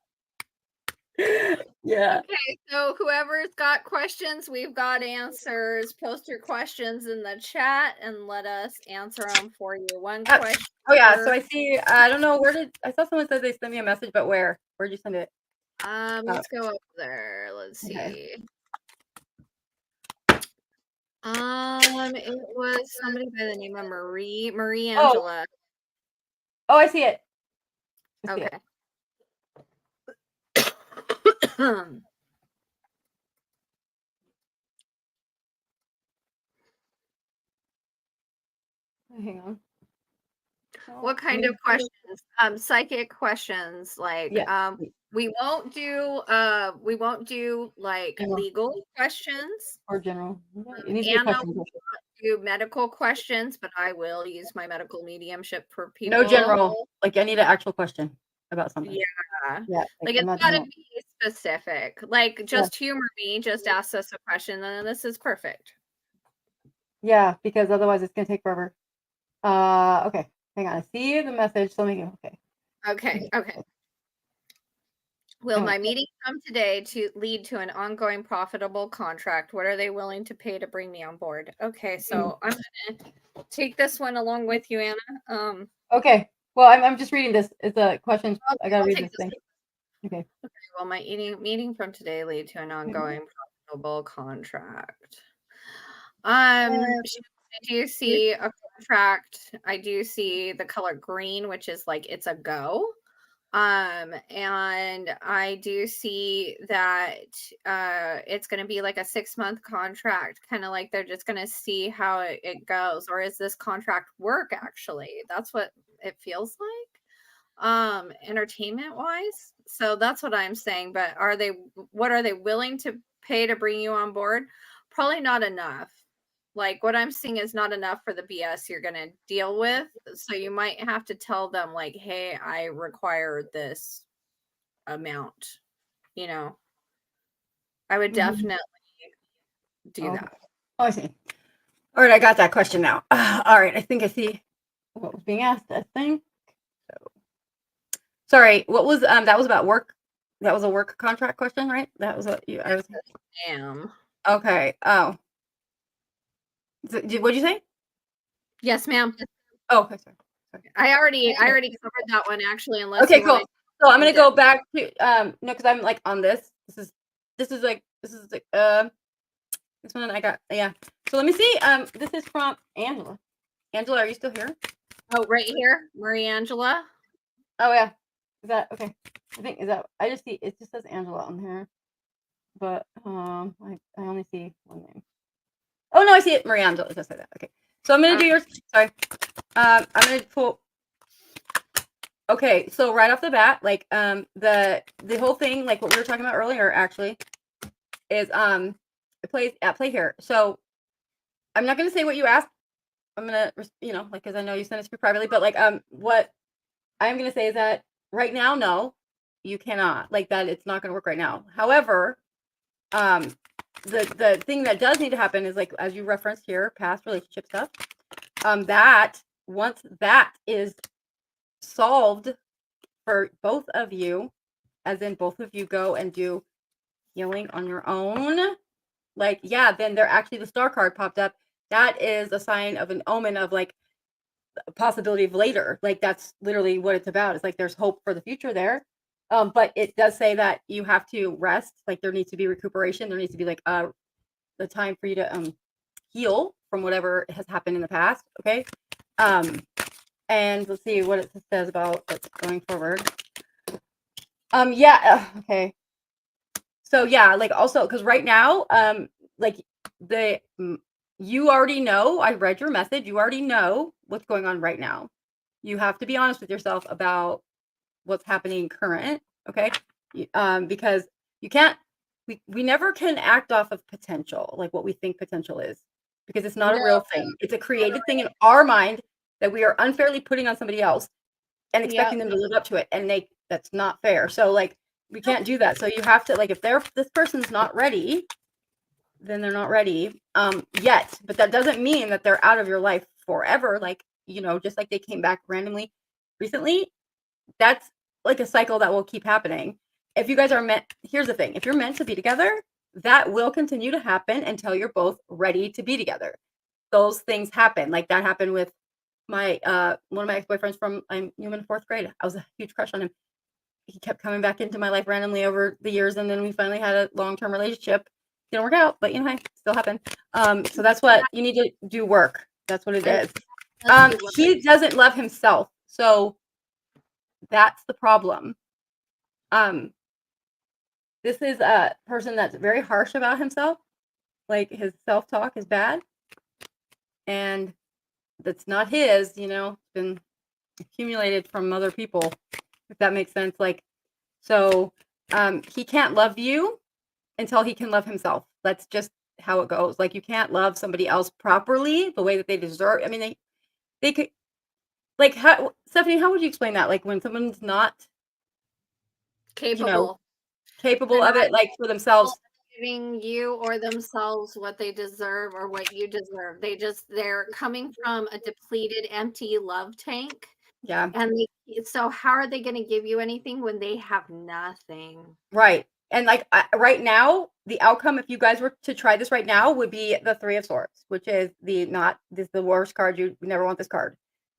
S2: Yeah.
S1: Okay, so whoever's got questions, we've got answers. Post your questions in the chat and let us answer them for you. One
S2: Uh,
S1: question.
S2: oh yeah. So I see. I don't know where did I saw someone said they sent me a message, but where? Where'd you send it?
S1: Let's go up there. Let's
S2: Okay.
S1: see. It was somebody by the name of Marie
S2: Oh.
S1: Angela.
S2: Oh, I see it. I see it.
S1: Okay.
S2: Hang on.
S1: What kind of questions? Psychic questions. Like,
S2: Yeah.
S1: we won't do like
S2: General
S1: legal questions.
S2: or general. It needs to be a
S1: Anna
S2: question.
S1: will do medical questions, but I will use my medical mediumship for
S2: No
S1: people.
S2: general. Like I need an actual question about something.
S1: Yeah.
S2: Yeah.
S1: Like
S2: I'm
S1: it's
S2: not
S1: gotta
S2: general.
S1: be specific. Like
S2: Yeah.
S1: just humor me, just ask us a question, and this is perfect.
S2: Yeah, because otherwise it's gonna take forever. Okay. Hang on. I see the message. So let me go. Okay.
S1: Okay. Will
S2: Oh,
S1: my meeting come today to lead to an ongoing profitable contract? What are they willing to pay to bring me on board? Okay, so I'm gonna take this one along with you, Anna.
S2: okay. Well, I'm just reading this. It's a question. I gotta
S1: I'll
S2: read
S1: take
S2: this
S1: this.
S2: thing. Okay.
S1: Will my meeting from today lead to an ongoing profitable contract? I do see a contract. I do see the color green, which is like it's a go. And I do see that it's going to be like a 6-month contract, kind of like they're just going to see how it goes. Or is this contract work actually? That's what it feels like, entertainment wise. So that's what I'm saying. But what are they willing to pay to bring you on board? Probably not enough. Like what I'm seeing is not enough for the BS you're going to deal with. So you might have to tell them like, "Hey, I require this amount." You know, I would definitely do
S2: Okay.
S1: that.
S2: Oh, I see. All right, I got that question now. All right, I think I see what was being asked. I think. So, sorry, what was that was about work. That was a work contract question, right? That was what you. I was.
S1: Am.
S2: Okay. Oh. What'd you say?
S1: Yes, ma'am.
S2: Oh, okay, sorry.
S1: I already covered that one actually, unless
S2: Okay,
S1: you
S2: cool.
S1: want
S2: So I'm gonna
S1: to.
S2: go back to no, because I'm like on this. This is like this one I got So let me see. This is from Angela. Angela, are you still here?
S1: Oh, right here, Marie Angela.
S2: Oh yeah. Is that okay? I think is that I just see it just says Angela on here. But I only see one name. Oh no, I see it. Marie Angela. It does say that. Okay. So I'm gonna do yours. Sorry. I'm gonna pull. Okay, so right off the bat, like the whole thing, like what we were talking about earlier, actually, is it plays at play here. So I'm not gonna say what you asked I'm gonna, like, because I know you sent it to me privately, but like, what I'm gonna say is that right now, no, you cannot. Like that, it's not gonna work right now. However, um, the thing that does need to happen is like as you referenced here, past relationship stuff. That once that is solved for both of you, as in both of you go and do healing on your own, like, yeah, then there actually the star card popped up. That is a sign of an omen of like a possibility of later. Like that's literally what it's about. It's like there's hope for the future there. But it does say that you have to rest. Like there needs to be recuperation. There needs to be like the time for you to heal from whatever has happened in the past. Okay. And let's see what it says about what's going forward. Yeah. Okay. So yeah, like also because right now, like you already know. I read your message. You already know what's going on right now. You have to be honest with yourself about what's happening current. Okay. Because you can't. We never can act off of potential, like what we think potential is, because it's not a
S1: No,
S2: real thing. It's a created thing in our mind that we are unfairly putting on somebody else and expecting
S1: yep.
S2: them to live up to it, and that's not fair. So like we can't do that. So you have to, like, if this person's not ready, then they're not ready yet. But that doesn't mean that they're out of your life forever. Like, just like they came back randomly recently, that's like a cycle that will keep happening. If you guys are meant, here's the thing, if you're meant to be together, that will continue to happen until you're both ready to be together. Those things happen. Like that happened with my one of my ex-boyfriends from I knew him in 4th grade. I was a huge crush on him. He kept coming back into my life randomly over the years, and then we finally had a long-term relationship. Didn't work out, but hey, still happened. So that's what you need to do, work. That's what it is. He doesn't love himself, so that's the problem. This is a person that's very harsh about himself. Like his self-talk is bad, and that's not his. It's been accumulated from other people, if that makes sense. Like, so he can't love you until he can love himself. That's just how it goes. Like, you can't love somebody else properly the way that they deserve. I mean, they could, like, Stephanie, how would you explain that? Like when someone's not
S1: Capable.
S2: capable
S1: They're
S2: of
S1: not
S2: it, like for themselves.
S1: giving you or themselves what they deserve or what you deserve. They're coming from a depleted, empty love tank.
S2: Yeah.
S1: And so how are they going to give you anything when they have nothing?
S2: Right. And like right now, the outcome, if you guys were to try this right now, would be the 3 of Swords, which is this is the worst card. You never want this card.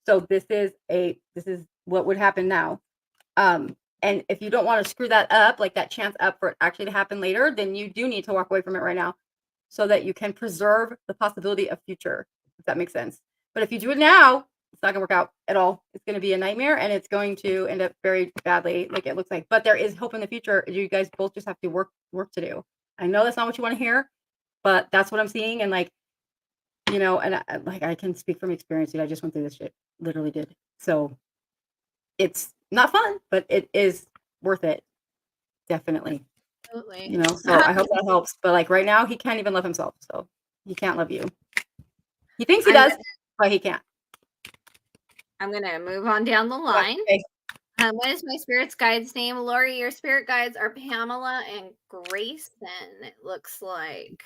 S2: So this is what would happen now. And if you don't want to screw that up, like that chance up for it actually to happen later, then you do need to walk away from it right now so that you can preserve the possibility of future, if that makes sense. But if you do it now, it's not gonna work out at all. It's gonna be a nightmare, and it's going to end up very badly, like it looks like. But there is hope in the future. You guys both just have to work to do. I know that's not what you want to hear, but that's what I'm seeing. And like, and I can speak from experience. I just went through this shit, literally did. So it's not fun, but it is worth it, definitely.
S1: Absolutely.
S2: So I hope that helps. But like right now, he can't even love himself, so he can't love you. He thinks he does, but he can't.
S1: I'm gonna move on down the line.
S2: Okay.
S1: What is my spirit's guide's name? Lori, your spirit guides are Pamela and Grayson, it looks like.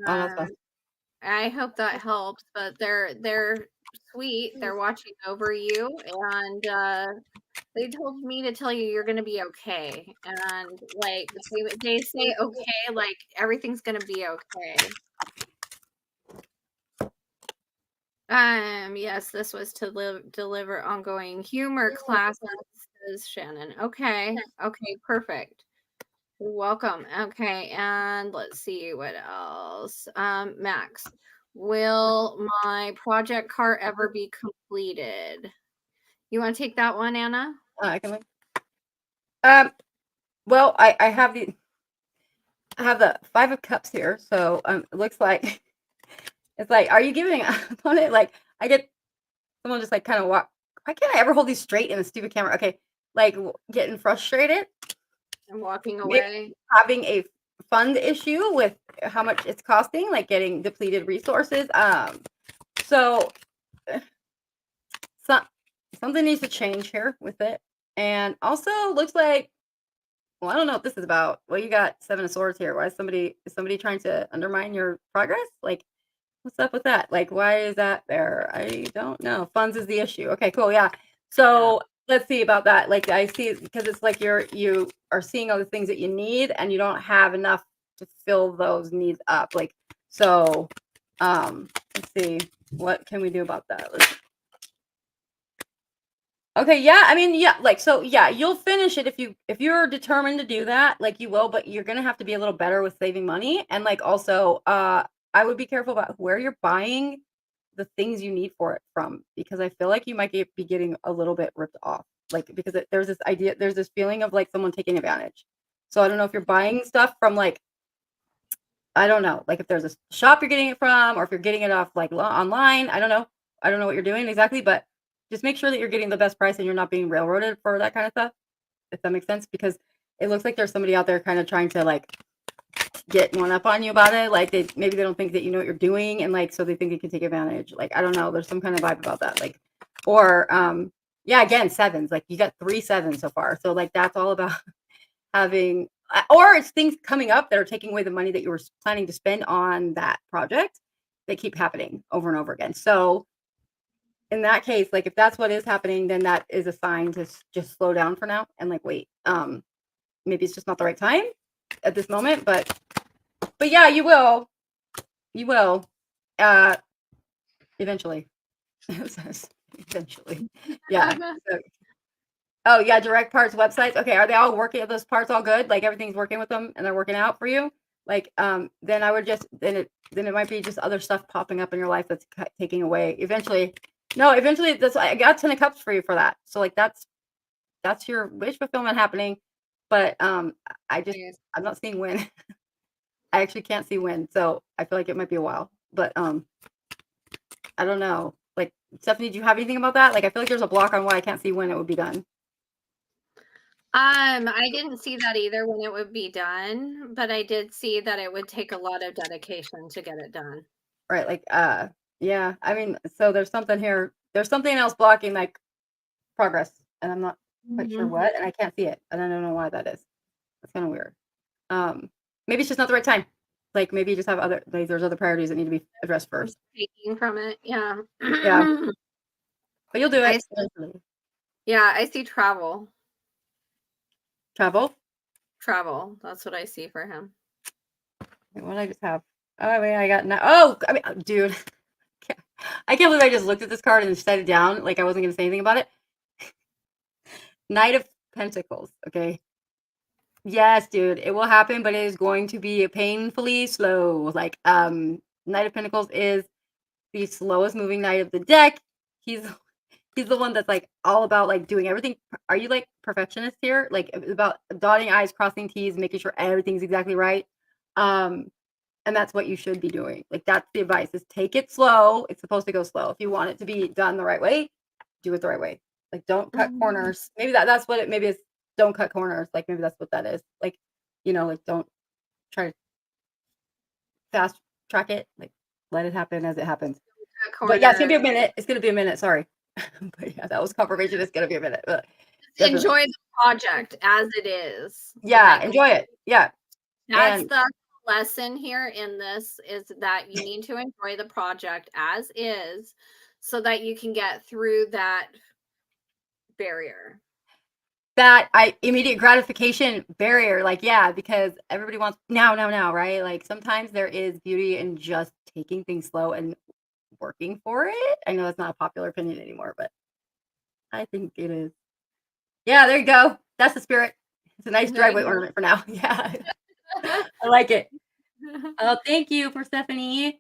S1: I hope that helps, but they're sweet. They're watching over you, and they told me to tell you you're gonna be okay. And like they say okay, like everything's gonna be okay. Yes, this was to deliver ongoing humor classes, says Shannon. Okay, perfect. You're welcome. Okay, and let's see what else. Max, will my project cart ever be completed? You want to take that one, Anna?
S2: I can look. Well, I have the 5 of Cups here, so it looks like it's like, are you giving up on it? Like I get someone just like kind of walk. Why can't I ever hold these straight in the stupid camera? Okay, like getting frustrated
S1: and walking away,
S2: having a fund issue with how much it's costing, like getting depleted resources. So something needs to change here with it. And also looks like, well, I don't know what this is about. Well, you got 7 of Swords here. Why is somebody trying to undermine your progress? Like, what's up with that? Like, why is that there? I don't know. Funds is the issue. Okay, cool. Yeah. So let's see about that. Like, I see because it's like you are seeing all the things that you need and you don't have enough to fill those needs up. Like, so let's see. What can we do about that? Okay, yeah, I mean, yeah, like, so, yeah, you'll finish it if you're determined to do that, like, you will, but you're gonna have to be a little better with saving money, and, like, also, I would be careful about where you're buying the things you need for it from, because I feel like you might be getting a little bit ripped off, like, because there's this feeling of, like, someone taking advantage. So, I don't know if you're buying stuff from, like, I don't know, like, if there's a shop you're getting it from, or if you're getting it off, like, online, I don't know. I don't know what you're doing exactly, but just make sure that you're getting the best price and you're not being railroaded for that kind of stuff, if that makes sense, because it looks like there's somebody out there kind of trying to, like, get one up on you about it, like, maybe they don't think that you know what you're doing, and, like, so they think they can take advantage, like, I don't know, there's some kind of vibe about that, like, or, yeah, again, 7s, like, you got 3 7s so far, so, like, that's all about having or it's things coming up that are taking away the money that you were planning to spend on that project. They keep happening over and over again. So in that case, like if that's what is happening, then that is a sign to just slow down for now and like wait. Maybe it's just not the right time at this moment, but yeah, you will. You will. Eventually. Eventually. Yeah. So, oh yeah, direct parts websites. Okay, are they all working? Are those parts all good? Like everything's working with them and they're working out for you? Like then I would just then it might be just other stuff popping up in your life that's taking away. Eventually, no, eventually that's I got 10 of cups for you for that. So like that's your wish fulfillment happening. But I just I'm not seeing when. I actually can't see when. So I feel like it might be a while. But I don't know. Like Stephanie, do you have anything about that? Like I feel like there's a block on why I can't see when it would be done.
S1: I didn't see that either when it would be done, but I did see that it would take a lot of dedication to get it done.
S2: Right, like, yeah, I mean, so there's something here. There's something else blocking like progress, and I'm not quite sure what, and I can't see it, and I don't know why that is. That's kind of weird. Maybe it's just not the right time. Like maybe you just have there's other priorities that need to be addressed first.
S1: Taking from it, yeah.
S2: Yeah, but you'll do it.
S1: Yeah, I see travel.
S2: Travel.
S1: Travel. That's what I see for him.
S2: Wait, what did I just have? Oh, I mean, I got now. Oh, I mean, dude, I can't believe I just looked at this card and set it down like I wasn't going to say anything about it. Knight of Pentacles. Okay. Yes, dude, it will happen, but it is going to be painfully slow. Like, Knight of Pentacles is the slowest moving knight of the deck. He's the one that's like all about like doing everything. Are you like perfectionist here? Like about dotting I's, crossing T's, making sure everything's exactly right. And that's what you should be doing. Like that's the advice is take it slow. It's supposed to go slow. If you want it to be done the right way, do it the right way. Like don't cut corners. Maybe that's what it maybe is. Don't cut corners. Like maybe that's what that is. Like, like don't try to fast track it. Like let it happen as it happens. But yeah, it's gonna be a minute. It's gonna be a minute. Sorry. But yeah, that was confirmation. It's gonna be a minute. But
S1: enjoy the project as it is.
S2: Yeah,
S1: like,
S2: enjoy it. Yeah.
S1: That's the lesson here in this is that you need to enjoy the project as is so that you can get through that barrier.
S2: That immediate gratification barrier, like, yeah, because everybody wants now, right? Like sometimes there is beauty in just taking things slow and working for it. I know that's not a popular opinion anymore, but I think it is. Yeah, there you go. That's the spirit. It's a nice driveway ornament for now. Yeah. I like it. Oh, thank you, Persephone.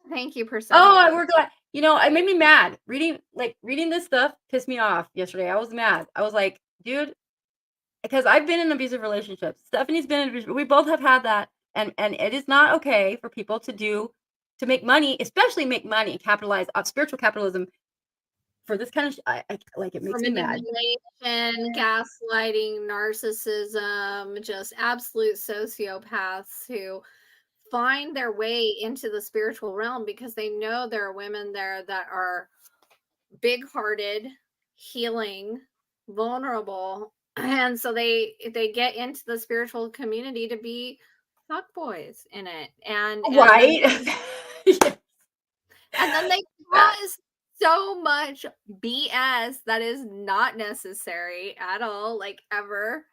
S1: Thank you, Persephone.
S2: Oh, we're glad. It made me mad. Reading this stuff pissed me off yesterday. I was mad. I was like, dude, because I've been in abusive relationships. Stephanie's been in abusive. We both have had that. And it is not okay for people to make money, especially make money, capitalize on spiritual capitalism for this kind of I like it makes me mad.
S1: Manipulation, gaslighting, narcissism, just absolute sociopaths who find their way into the spiritual realm because they know there are women there that are big-hearted, healing, vulnerable, and so they get into the spiritual community to be fuckboys in it, and then
S2: Right. Yeah.
S1: and then they
S2: Yeah.
S1: cause so much BS that is not necessary at all, like, ever,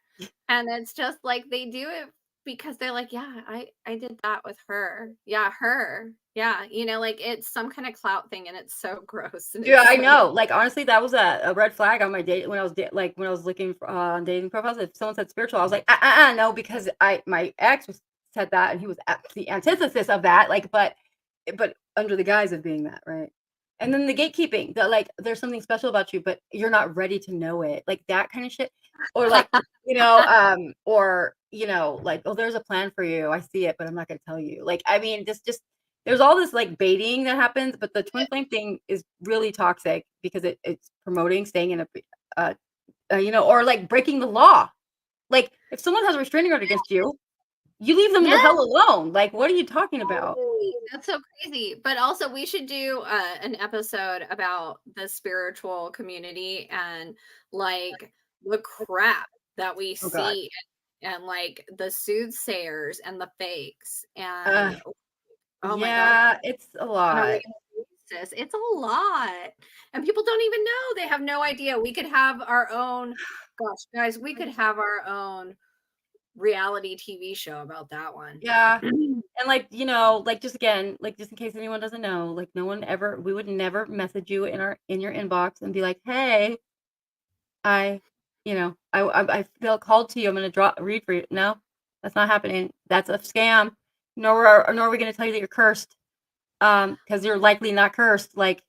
S1: and it's just like they do it because they're like, "Yeah, I did that with her. Yeah, her. Yeah," like, it's some kinda clout thing, and it's so gross, and
S2: Yeah,
S1: it's
S2: I
S1: so
S2: know. Like, honestly, that was a red flag on my date when I was when I was looking for on dating profiles. If someone said spiritual, I was like, no, because my ex said that, and he was the antithesis of that. Like, but under the guise of being that, right? And then the gatekeeping, that like there's something special about you, but you're not ready to know it, like that kind of shit, or like or like, oh, there's a plan for you. I see it, but I'm not gonna tell you. Like, I mean, just there's all this like baiting that happens, but the twin flame thing is really toxic because it's promoting staying in or like breaking the law. Like if someone has a restraining order against you, you leave them
S1: Yeah,
S2: the hell alone. Like, what are you talking about?
S1: totally. That's so crazy. But also, we should do an episode about the spiritual community and like the crap that we
S2: Oh God.
S1: see and like the soothsayers and the fakes.
S2: Uh,
S1: And oh my God,
S2: yeah, it's a
S1: on a regular
S2: lot.
S1: basis, it's a lot. And people don't even know. They have no idea. We could have our own, gosh, guys, we could have our own reality TV show about that one.
S2: Yeah. And like, like just again, like just in case anyone doesn't know, like we would never message you in your inbox and be like, hey, I, I feel called to you. I'm gonna read for you. No, that's not happening. That's a scam. Nor are we gonna tell you that you're cursed. Because you're likely not cursed. Like,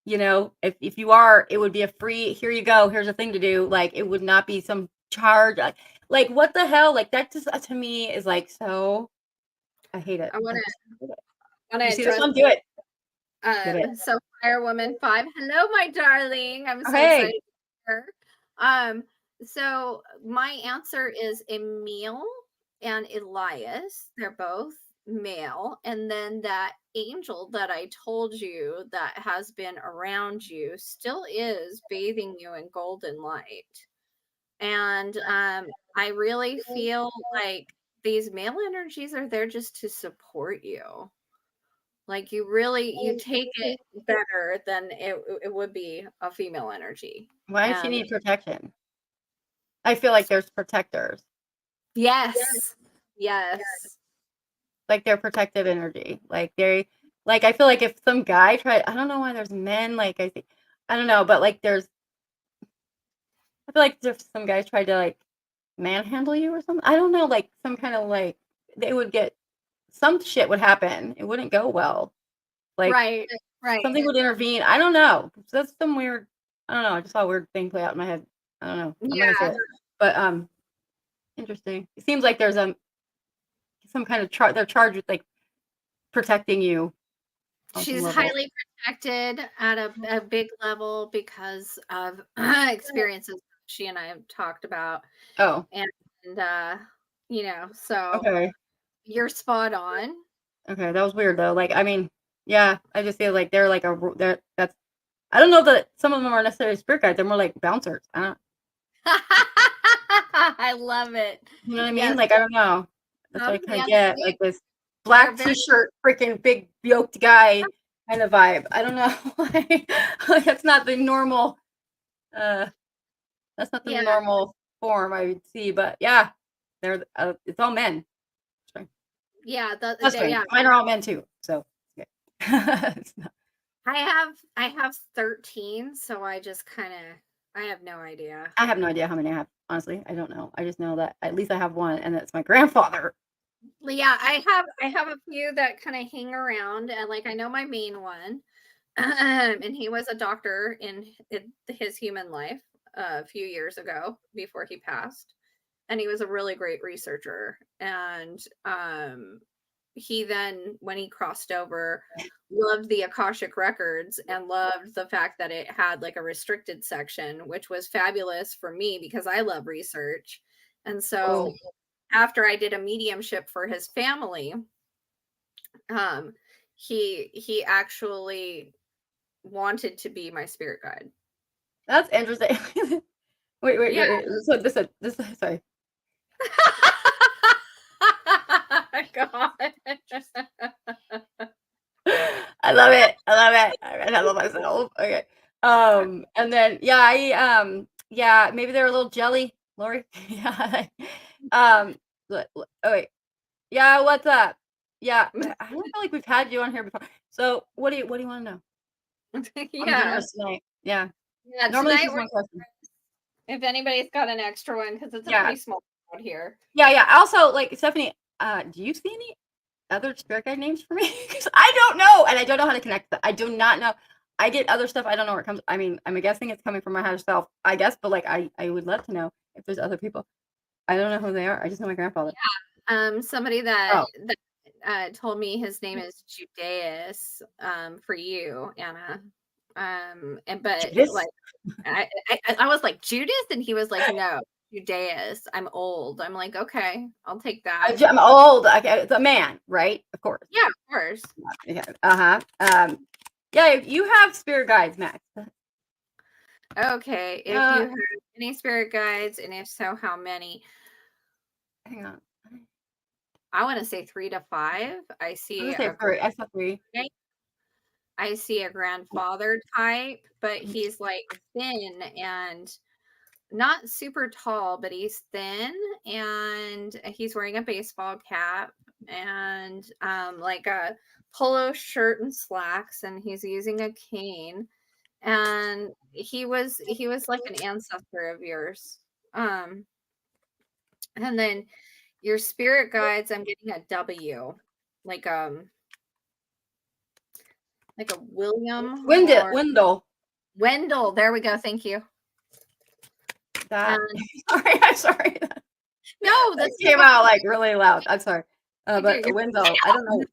S2: if you are, it would be a free, here you go, here's a thing to do. Like, it would not be some charge. Like what the hell? Like that just to me is like so. I hate it.
S1: I want
S2: I
S1: to
S2: just hate it.
S1: want
S2: You
S1: to
S2: see this
S1: address
S2: one? Do it. Get it.
S1: so Firewoman 5. Hello, my darling. I'm
S2: Oh,
S1: so excited
S2: hey.
S1: to be here. Um, so my answer is Emil and Elias. They're both male. And then that angel that I told you that has been around you still is bathing you in golden light. And I really feel like these male energies are there just to support you. Like you take it better than it would be a female energy.
S2: Why does she
S1: And
S2: need protection? I feel like there's protectors.
S1: yes. Yes.
S2: Like they're protective energy. Like I feel like if some guy tried, I don't know why there's men, like I don't know, but like I feel like if some guys tried to like manhandle you or something, I don't know, like some kind of like they would get some shit would happen. It wouldn't go well. Like
S1: Right. Right.
S2: something would intervene. I don't know. That's some weird. I don't know. I just saw a weird thing play out in my head. I don't know. I'm not gonna say
S1: Yeah.
S2: it, but interesting. It seems like there's some kind of they're charged with like protecting you on some
S1: She's
S2: level.
S1: highly protected at a big level because of experiences she and I have talked about.
S2: Oh,
S1: And so
S2: okay.
S1: you're spot on.
S2: Okay, that was weird though. Like, I mean, yeah, I just feel like they're like they're that's. I don't know that some of them are necessarily spirit guides. They're more like bouncers. I don't.
S1: I love it.
S2: You know what I mean?
S1: Yes.
S2: Like, I don't know. That's what I kind
S1: Yeah,
S2: of get. Like this
S1: they're
S2: black
S1: very
S2: t-shirt, freaking big yoked guy kind of vibe. I don't know. Like that's not the normal. Uh, that's not the
S1: yeah.
S2: normal form I would see. But yeah, they're. It's all men. Strange.
S1: Yeah,
S2: That's strange.
S1: yeah.
S2: Mine are all men too. So yeah. It's not-
S1: I have 13, so I just kind of I have no idea.
S2: I have no idea how many I have. Honestly, I don't know. I just know that at least I have one, and that's my grandfather.
S1: Yeah, I have a few that kind of hang around, and like I know my main one, and he was a doctor in his human life a few years ago before he passed, and he was a really great researcher. And he then, when he crossed over, loved the Akashic records and loved the fact that it had like a restricted section, which was fabulous for me because I love research. And
S2: Oh,
S1: so after I did a mediumship for his family, He actually wanted to be my spirit guide.
S2: That's interesting.
S1: Yeah.
S2: Wait. This sorry.
S1: God.
S2: I love it. I love myself. Okay. And then yeah, maybe they're a little jelly, Lori. Yeah. Oh wait. Yeah, what's up? Yeah, I don't feel like we've had you on here before. So what do you want to know? I'm
S1: Yeah.
S2: generous tonight. Yeah.
S1: Yeah,
S2: Normally it's
S1: tonight
S2: just one question.
S1: if anybody's got an extra one, because it's a
S2: Yeah.
S1: pretty small crowd here.
S2: Yeah. Also, like Stephanie, do you see any other spirit guide names for me? Because I don't know, and I don't know how to connect them. I do not know. I get other stuff. I don't know where it comes. I mean, I'm guessing it's coming from my higher self. I guess, but like, I would love to know if there's other people. I don't know who they are. I just know my grandfather.
S1: Somebody
S2: Oh,
S1: told me his name is Judeus, for you, Anna. And but
S2: Judas.
S1: like I was like Judas, and he was like, no, Judeus. I'm old. I'm like, okay, I'll take that.
S2: I'm old. Okay, it's a man, right? Of course.
S1: Yeah, of course.
S2: Yeah. Yeah. You have spirit guides, Max.
S1: Okay, if you have any spirit guides, and if so, how many?
S2: Hang on.
S1: I want to say 3 to 5.
S2: I'm gonna say 3. I saw 3.
S1: I see a grandfather type, but
S2: Mhm.
S1: he's like thin and not super tall, but he's thin, and he's wearing a baseball cap and like a polo shirt and slacks, and he's using a cane. And he was like an ancestor of yours. Um and then your spirit guides, I'm getting a W, like like a William or
S2: Wendell.
S1: Wendell. There we go. Thank you.
S2: That.
S1: And
S2: Sorry. I'm sorry.
S1: no,
S2: That
S1: this is
S2: came out like really loud. I'm sorry.
S1: you
S2: But
S1: do.
S2: Wendell, I don't know.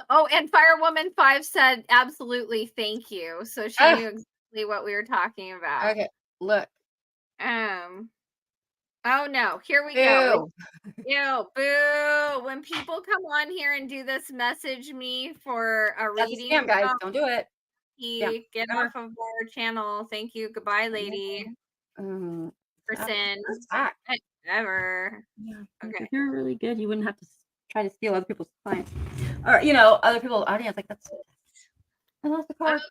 S1: Oh, and Firewoman 5 said absolutely thank you. So she
S2: Ah,
S1: knew exactly what we were talking about.
S2: okay. Look.
S1: Um, oh no, here we go.
S2: Ew.
S1: Ew, boo. When people come on here and do this, message me for a
S2: That's a
S1: reading.
S2: scam, guys. Don't do it. Yeah.
S1: Get off
S2: Remember.
S1: of our channel. Thank you. Goodbye, lady.
S2: Um,
S1: Person.
S2: that's fact.
S1: Ever.
S2: Yeah.
S1: Okay.
S2: If you're really good, you wouldn't have to try to steal other people's clients. Or, other people's audience. Like, that's. I lost the card.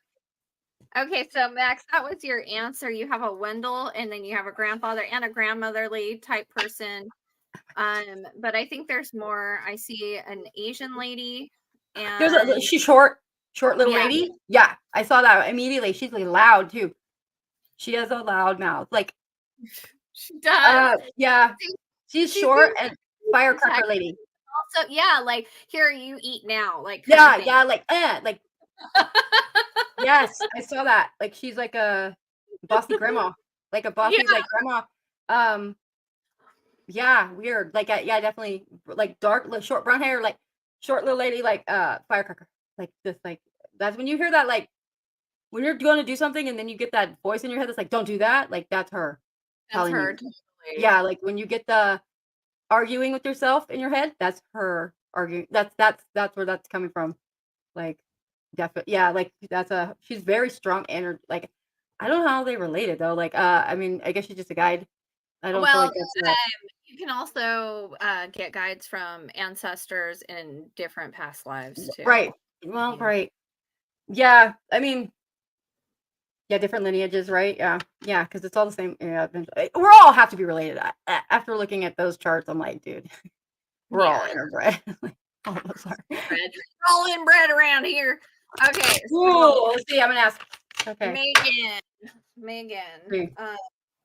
S1: Okay, so Max, that was your answer. You have a Wendell, and then you have a grandfather and a grandmotherly type person. But I think there's more. I see an Asian lady, and
S2: She's short little
S1: yeah,
S2: lady. Yeah. I saw that immediately. She's like loud too. She has a loud mouth. Like,
S1: she does.
S2: yeah. She's
S1: She's
S2: short
S1: being
S2: and firecracker
S1: protective.
S2: lady.
S1: Also, yeah, like here you eat now, like kind of
S2: Yeah,
S1: thing.
S2: yeah, like yes, I saw that. Like she's like a bossy grandma, like a
S1: Yeah,
S2: bossy like grandma. Um, yeah, weird. Like yeah, definitely like dark, short brown hair, like short little lady, like firecracker. Like this, like that's when you hear that, like when you're going to do something and then you get that voice in your head that's like, don't do that. Like that's her
S1: that's
S2: telling you.
S1: her totally.
S2: Yeah, like when you get the arguing with yourself in your head, that's her arguing. That's where that's coming from. Like, definitely, yeah, like she's very strong energy. Like, I don't know how they related though. Like, I mean, I guess she's just a guide. I don't feel
S1: Well,
S2: like that's
S1: you can also get guides from ancestors in different past lives too.
S2: right. Well,
S1: Yeah.
S2: right. Yeah, I mean, yeah, different lineages, right? Yeah, because it's all the same. Yeah, we're all have to be related. After looking at those charts, I'm like, dude, we're all
S1: Yeah.
S2: interbred. Like, all of us are.
S1: We're all inbred around here. Okay, so
S2: Ooh, let's see. I'm gonna ask. Okay.
S1: Megan,
S2: Three.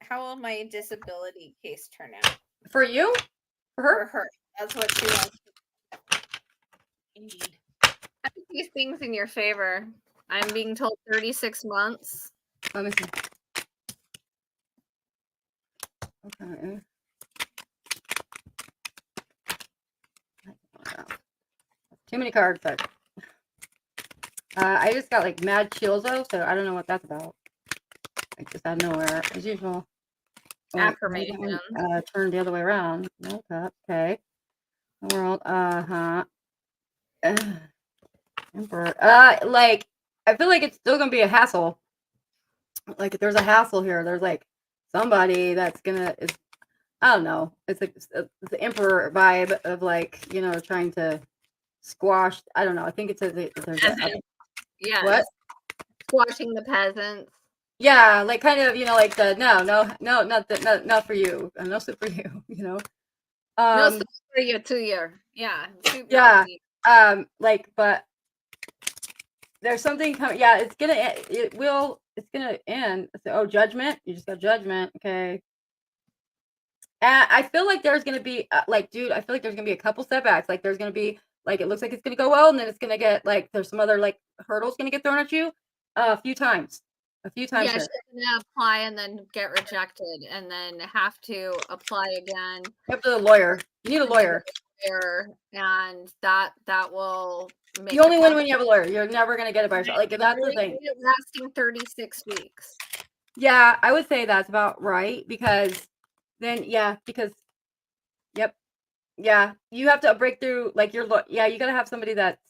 S1: how will my disability case turn out
S2: For you? For
S1: for
S2: her?
S1: her? That's what she wants. Indeed. I think these things in your favor. I'm being told 36 months.
S2: Let me see. Okay. Too many cards, but I just got like mad chills though, so I don't know what that's about. Like just out of nowhere, as usual. Oh,
S1: Affirmation.
S2: turn the other way around. No cup. Okay. World, Emperor. Like, I feel like it's still gonna be a hassle. Like, if there's a hassle here, there's like somebody that's gonna is I don't know. It's like the Emperor vibe of like, trying to squash. I don't know. I think it's there's
S1: Yes.
S2: what?
S1: Squashing the peasants.
S2: Yeah, like kind of, like the not for you, no soup for you,
S1: No
S2: um,
S1: soup for you to your soup not
S2: yeah,
S1: for you.
S2: like, but there's something coming. Yeah, it's gonna end. Oh, judgment. You just got judgment. Okay. I feel like there's gonna be dude. I feel like there's gonna be a couple setbacks. Like there's gonna be it looks like it's gonna go well, and then it's gonna get there's some other hurdles gonna get thrown at you a few times.
S1: Yeah,
S2: Here.
S1: she's gonna apply and then get rejected, and then have to apply again.
S2: You have to a lawyer. You need a lawyer.
S1: And that will make
S2: You only win when you have a lawyer. You're never gonna get it by yourself. Like that's
S1: really
S2: the thing.
S1: lasting 36 weeks.
S2: Yeah, I would say that's about right because then yep. Yeah, you have to break through you gotta have somebody that's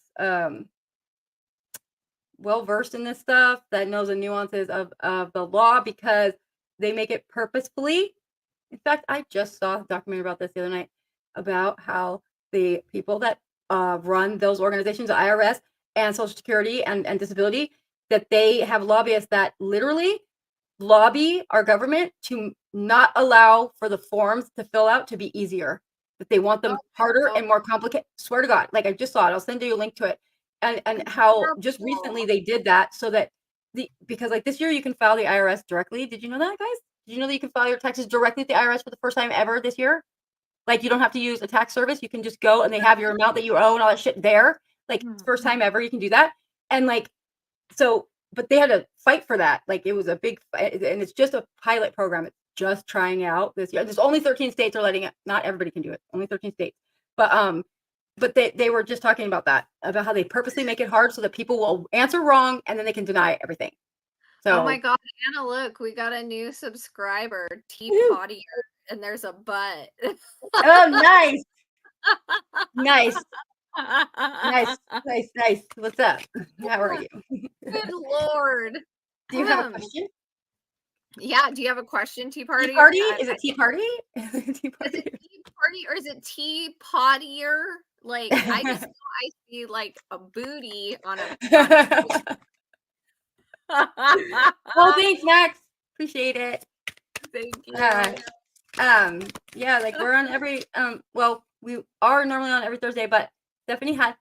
S2: well versed in this stuff, that knows the nuances of the law because they make it purposefully. In fact, I just saw a documentary about this the other night about how the people that run those organizations, the IRS and Social Security and disability, that they have lobbyists that literally lobby our government to not allow for the forms to fill out to be easier. That they want them harder and more complicated. Swear to God, like I just saw it. I'll send you a link to it. And how just recently they did that so that because this year you can file the IRS directly. Did you know that, guys? Did you know that you can file your taxes directly at the IRS for the first time ever this year? Like you don't have to use a tax service. You can just go and they have your amount that you owe and all that shit there. Like first time ever you can do that. And so, but they had to fight for that. Like it was a big, and it's just a pilot program. It's just trying out this year. There's only 13 states are letting it. Not everybody can do it. Only 13 states. But they were just talking about that, about how they purposely make it hard so that people will answer wrong and then they can deny everything. So,
S1: oh my God, Anna, look, we got a new subscriber, Tea Pottier, and there's a butt.
S2: Oh, nice. Nice. Nice. What's up? How are you?
S1: Good Lord.
S2: Do you have a question?
S1: Yeah. Do you have a question, Tea Party?
S2: Tea party? Is it tea party?
S1: Tea party? Is it tea party or is it tea pottier? Like I just I see a booty on a.
S2: Well, thanks, Max. Appreciate it.
S1: Thank you.
S2: Yeah, we're on every well, we are normally on every Thursday, but Stephanie had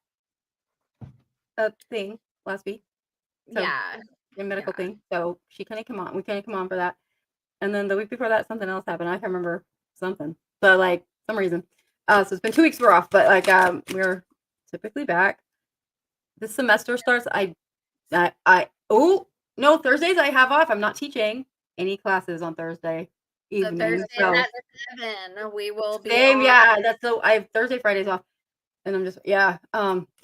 S2: a thing last week. So, a medical thing. So she couldn't come on. We couldn't come on for that. And then the week before that, something else happened. I can't remember something. But some reason. So it's been 2 weeks we're off, but we're typically back. This semester starts. No, Thursdays I have off. I'm not teaching any classes on Thursday evening.
S1: Thursday
S2: so
S1: at 7, we will be
S2: same. Yeah, I have Thursday, Fridays off, and I'm just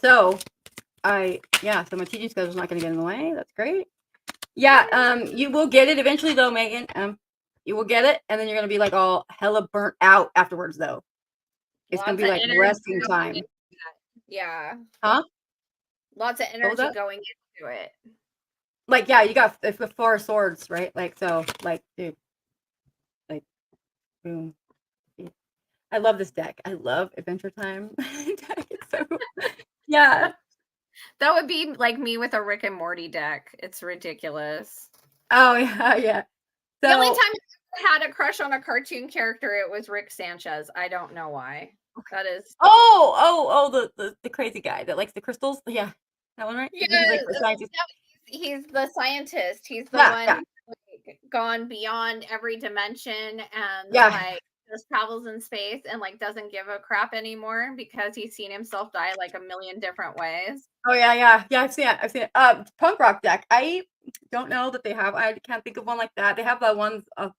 S2: So my teaching schedule is not going to get in the way. That's great. Yeah, you will get it eventually though, Megan. You will get it, and then you're going to be all hella burnt out afterwards though. It's going to be resting time.
S1: Yeah.
S2: Huh?
S1: Lots of energy going into it.
S2: You got the 4 swords, right? Dude. Boom. I love this deck. I love Adventure Time deck. It's so yeah.
S1: That would be like me with a Rick and Morty deck. It's ridiculous.
S2: Oh yeah.
S1: The only time I had a crush on a cartoon character, it was Rick Sanchez. I don't know why. That is.
S2: The crazy guy that likes the crystals. Yeah, that one, right?
S1: Yeah, he's the scientist. He's the one gone beyond every dimension and just travels in space and doesn't give a crap anymore because he's seen himself die a million different ways.
S2: Oh yeah. I've seen it. Punk rock deck. I don't know that they have. I can't think of one like that. They have the ones of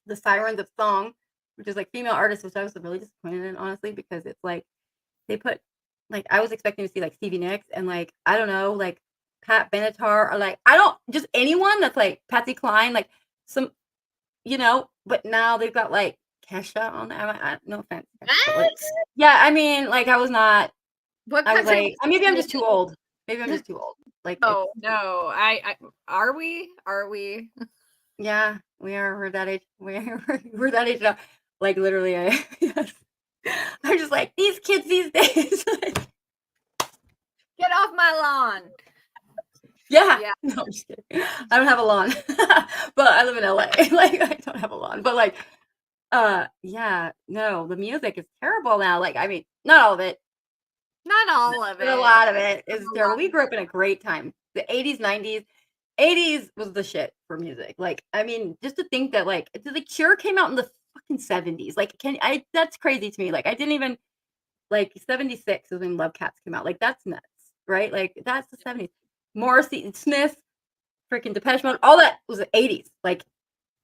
S2: the Sirens of Song, which is female artists, which I was really disappointed in, honestly, because it's they put I was expecting to see Stevie Nicks and I don't know Pat Benatar or I don't just anyone that's Patsy Cline some but now they've got Kesha on no offense, Kesha, but like,
S1: What?
S2: yeah, I mean, like I was not.
S1: What
S2: I was
S1: country
S2: like, maybe I'm
S1: was
S2: just too old. Maybe I'm
S1: it?
S2: just too old. Like it's
S1: No, no. I are we? Are we?
S2: yeah, we are. We're that age. We're that age now. Like literally, I yes. I'm just like these kids these days.
S1: Get off my lawn.
S2: Yeah.
S1: Yeah.
S2: No, I'm just kidding. I don't have a lawn, but I live in LA. Like I don't have a lawn, but like, yeah, no, the music is terrible now. Like, I mean, not all of it,
S1: Not all of
S2: but a
S1: it.
S2: lot of it is
S1: A
S2: terrible.
S1: lot
S2: We
S1: of
S2: grew up in a great time. The 80s, 90s, 80s was the shit for music. Like, I mean, just to think that like Cure came out in the fucking 70s. Like, that's crazy to me. Like, I didn't even like 76 is when Love Cats came out. Like, that's nuts, right? Like, that's the 70s. Morrissey, Smith, freaking Depeche Mode, all that was the 80s. Like,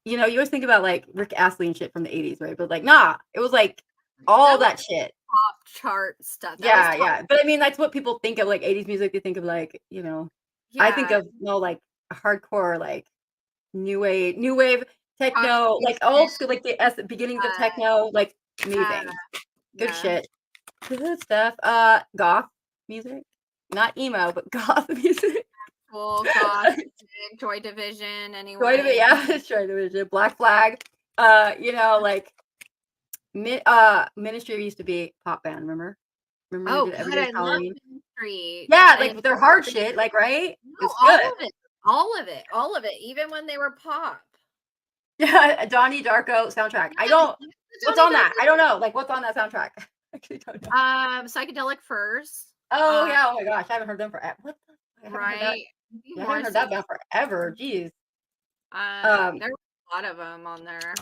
S2: you always think about like Rick Astley and shit from the 80s, right? But like, nah, it was like all
S1: that was
S2: that shit.
S1: top chart stuff. That was
S2: Yeah,
S1: top.
S2: yeah. But I mean, that's what people think of like 80s music. They think of like, I think
S1: Yeah.
S2: of like hardcore, like new wave techno, like
S1: Contribution.
S2: old school, like the beginnings of
S1: Uh,
S2: techno, like
S1: yeah.
S2: amazing. Good
S1: Yeah.
S2: shit. Good stuff. Goth music. Not emo, but goth music.
S1: Cool. Goth. Joy Division.
S2: Joy Division,
S1: Anyway.
S2: yeah, Joy Division, Black Flag. Like Ministry used to be pop band, remember? Remember they
S1: Oh
S2: did Every
S1: God,
S2: Day's
S1: I love
S2: Halloween?
S1: Ministry.
S2: Yeah,
S1: And
S2: like their hard shit, like, right?
S1: no,
S2: It's
S1: all
S2: good.
S1: of it. All of it. All of it. Even when they were pop.
S2: Yeah, a Donnie Darko soundtrack. I
S1: Yes,
S2: don't
S1: yes, the
S2: what's
S1: Johnny
S2: on that? I
S1: Darko.
S2: don't know. Like, what's on that soundtrack? I actually don't know.
S1: Psychedelic Furs.
S2: Oh,
S1: Uh,
S2: yeah, oh my gosh, I haven't heard them forever. What the I haven't heard that
S1: right. Maybe
S2: yeah, I haven't heard that
S1: Morrissey.
S2: band forever, jeez. Um,
S1: There were a lot of them on there.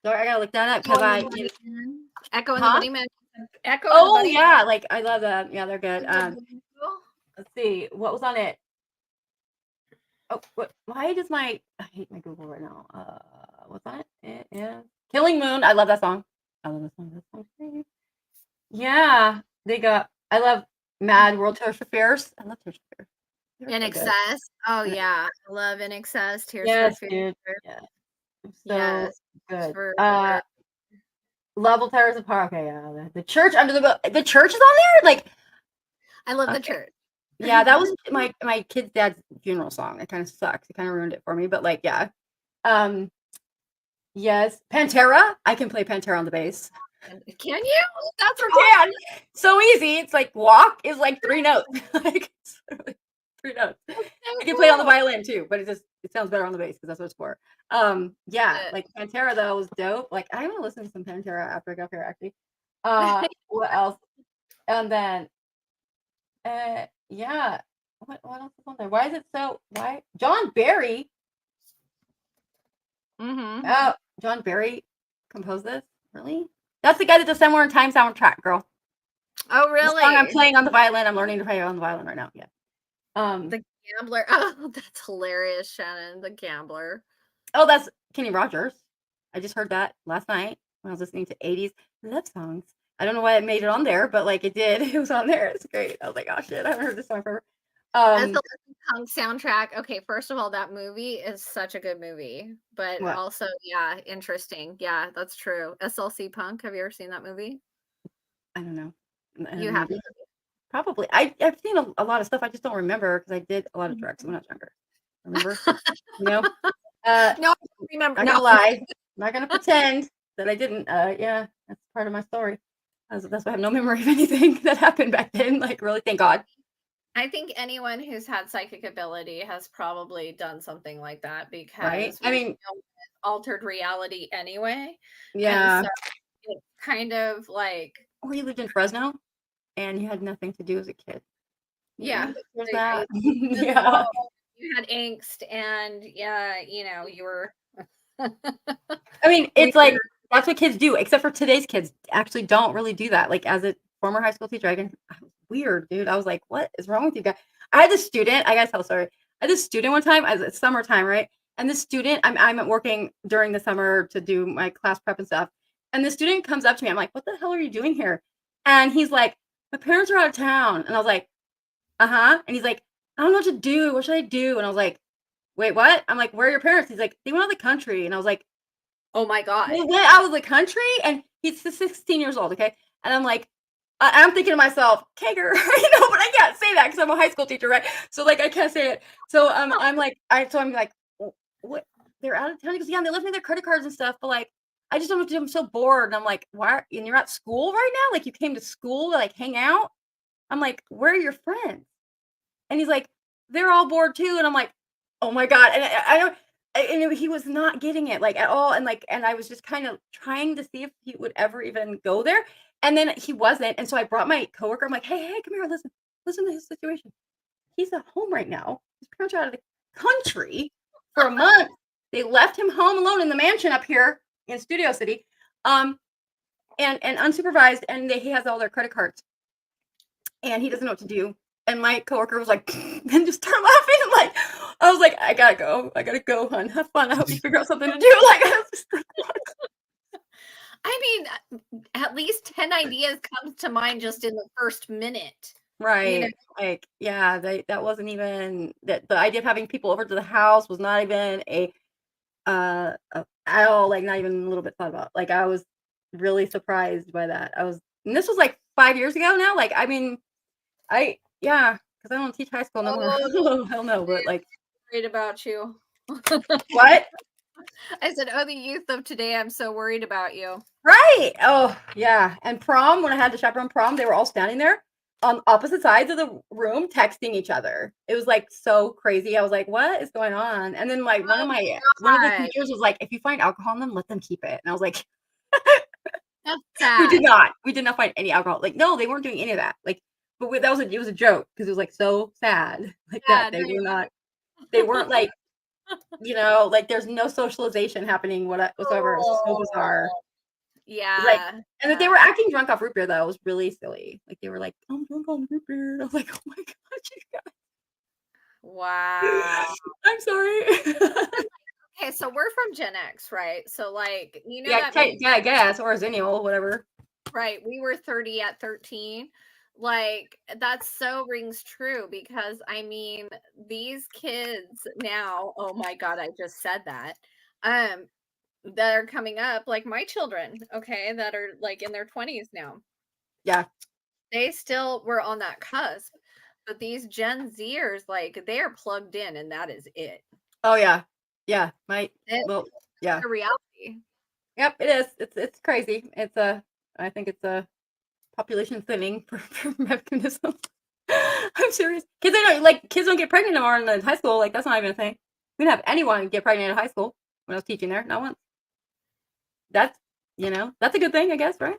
S2: so I gotta look that up
S1: Echo
S2: because
S1: and the Bunnymen. Echo and the
S2: huh?
S1: Bunnymen. Echo and the
S2: Oh,
S1: Bunnymen.
S2: yeah, like, I love them. Yeah, they're good.
S1: Echo.
S2: Let's see, what was on it? Oh, what? Why does I hate my Google right now. What's on it? It is Killing Moon. I love that song. I love that song. That song's great. Yeah, I love Mad World Tour Affairs. I love Tour Affairs. They're
S1: In
S2: so good.
S1: Excess. Oh
S2: And
S1: yeah, I love In Excess. Tears for
S2: yes,
S1: Fears.
S2: dude. Yeah, so
S1: Yes,
S2: good.
S1: for
S2: Level Towers Apart. Okay, yeah. The Church Under the Church is on there. Like,
S1: I love the
S2: okay,
S1: church.
S2: yeah, that was my kid's dad's funeral song. It kind of sucks. It kind of ruined it for me. But like, yeah. Um, Yes, Pantera. I can play Pantera on the bass.
S1: Can you? That's
S2: Sure
S1: awesome.
S2: can. So easy. It's like walk is like 3 notes. Like it's literally 3 notes.
S1: So
S2: I can play on the
S1: cool.
S2: violin too, but it sounds better on the bass because that's what it's for. Yeah, like Pantera though was dope. Like I'm gonna listen to some Pantera after I got here actually. What else? And then yeah. What else is on there? Why is it so why John Barry?
S1: Mm-hmm.
S2: Oh, John Barry composed this? Really? That's the guy that does Somewhere in Time soundtrack, girl.
S1: Oh,
S2: The song I'm
S1: really?
S2: playing on the violin. I'm learning to play on the violin right now. Yeah.
S1: The Gambler. Oh, that's hilarious, Shannon. The Gambler.
S2: Oh, that's Kenny Rogers. I just heard that last night when I was listening to 80s love songs. I don't know why it made it on there, but like it did. It was on there. It's great. I was like, oh shit, I haven't heard this song forever.
S1: As the Punk soundtrack. Okay, first of all, that movie is such a good movie, but
S2: What?
S1: also, yeah, interesting. Yeah, that's true. SLC Punk. Have you ever seen that movie?
S2: I don't know.
S1: You have.
S2: Maybe. Probably. I've seen a lot of stuff. I just don't remember because I did a lot of drugs when I was younger. Remember? You know?
S1: No, I don't remember.
S2: Not
S1: No.
S2: gonna lie. I'm not gonna pretend that I didn't. Yeah, that's part of my story. That's why I have no memory of anything that happened back then. Like, really, thank God.
S1: I think anyone who's had psychic ability has probably done something like that
S2: Right?
S1: because
S2: I
S1: we
S2: mean,
S1: deal with altered reality anyway. And
S2: yeah.
S1: so it's kind of like,
S2: Or you lived in Fresno and you had nothing to do as a kid.
S1: yeah,
S2: There's
S1: I
S2: that. Yeah.
S1: you had angst and yeah, you were
S2: I mean, it's like
S1: weird.
S2: that's what kids do, except for today's kids actually don't really do that. Like as a former high school teacher, I was weird, dude. I was like, what is wrong with you guys? I had this student, I gotta tell a story. I had this student one time, as it's summertime, right? And the student, I'm working during the summer to do my class prep and stuff. And the student comes up to me. I'm like, what the hell are you doing here? And he's like, my parents are out of town. And I was like, uh-huh. And he's like, I don't know what to do. What should I do? And I was like, wait, what? I'm like, where are your parents? He's like, they went out of the country. And I was like,
S1: Oh my God.
S2: They went out of the country, and he's 16 years old, okay? And I'm like, I'm thinking to myself, Kager, but I can't say that because I'm a high school teacher, right? So like I can't say it. So I'm like, what? They're out of town? He goes, yeah, and they left me their credit cards and stuff, but like, I just don't know what to do. I'm so bored. And I'm like, why? And you're at school right now? Like you came to school to like hang out? I'm like, where are your friends? And he's like, they're all bored too. And I'm like, oh my God. And I don't, and he was not getting it like at all. And like, and I was just kind of trying to see if he would ever even go there. And then he wasn't. And so I brought my coworker. I'm like, hey, come here, listen to his situation. He's at home right now. His parents are out of the country for a month. They left him home alone in the mansion up here in Studio City, and unsupervised. And he has all their credit cards, and he doesn't know what to do. And my coworker was like, and just started laughing. And like, I was like, I gotta go, hon. Have fun. I hope you figure out something to do. Like, I was just like,
S1: I mean, at least 10 ideas comes to mind just in the first minute.
S2: right.
S1: You know?
S2: Like, yeah, that wasn't even that. The idea of having people over to the house was not even at all, like not even a little bit thought about. Like, I was really surprised by that. And this was like 5 years ago now. Like, I mean, yeah, because I don't teach high school no more. Oh, hell no. But like,
S1: Worried about you.
S2: what?
S1: I said, oh, the youth of today, I'm so worried about you.
S2: Right. Oh, yeah. And prom, when I had to chaperone prom, they were all standing there on opposite sides of the room texting each other. It was like so crazy. I was like, what is going on? And then like one of the teachers was like, if you find alcohol in them, let them keep it. And I was like,
S1: that's sad.
S2: We did not find any alcohol. Like, no, they weren't doing any of that. Like, but it was a joke because it was like so sad. Like that they weren't like, like there's no socialization happening whatsoever. It was so bizarre.
S1: Yeah.
S2: Like, and that they were acting drunk off root beer though. It was really silly. Like they were like, I'm drunk on root beer. I was like, oh my God, you guys.
S1: Wow.
S2: I'm sorry.
S1: Okay, so we're from Gen X, right? So like,
S2: yeah, I guess, or Zennial, whatever.
S1: Right. We were 30 at 13. Like, that so rings true because I mean, these kids now, oh my God, I just said that. That are coming up, like my children, okay, that are like in their 20s now.
S2: Yeah.
S1: They still were on that cusp. But these Gen Zers, like, they are plugged in and that is it.
S2: Oh yeah. Yeah. Yeah.
S1: The reality.
S2: Yep, it is. It's crazy. I think it's a population thinning for mechanism. I'm serious. Kids don't get pregnant anymore in high school. Like that's not even a thing. We didn't have anyone get pregnant in high school when I was teaching there. Not once. That's that's a good thing, I guess, right?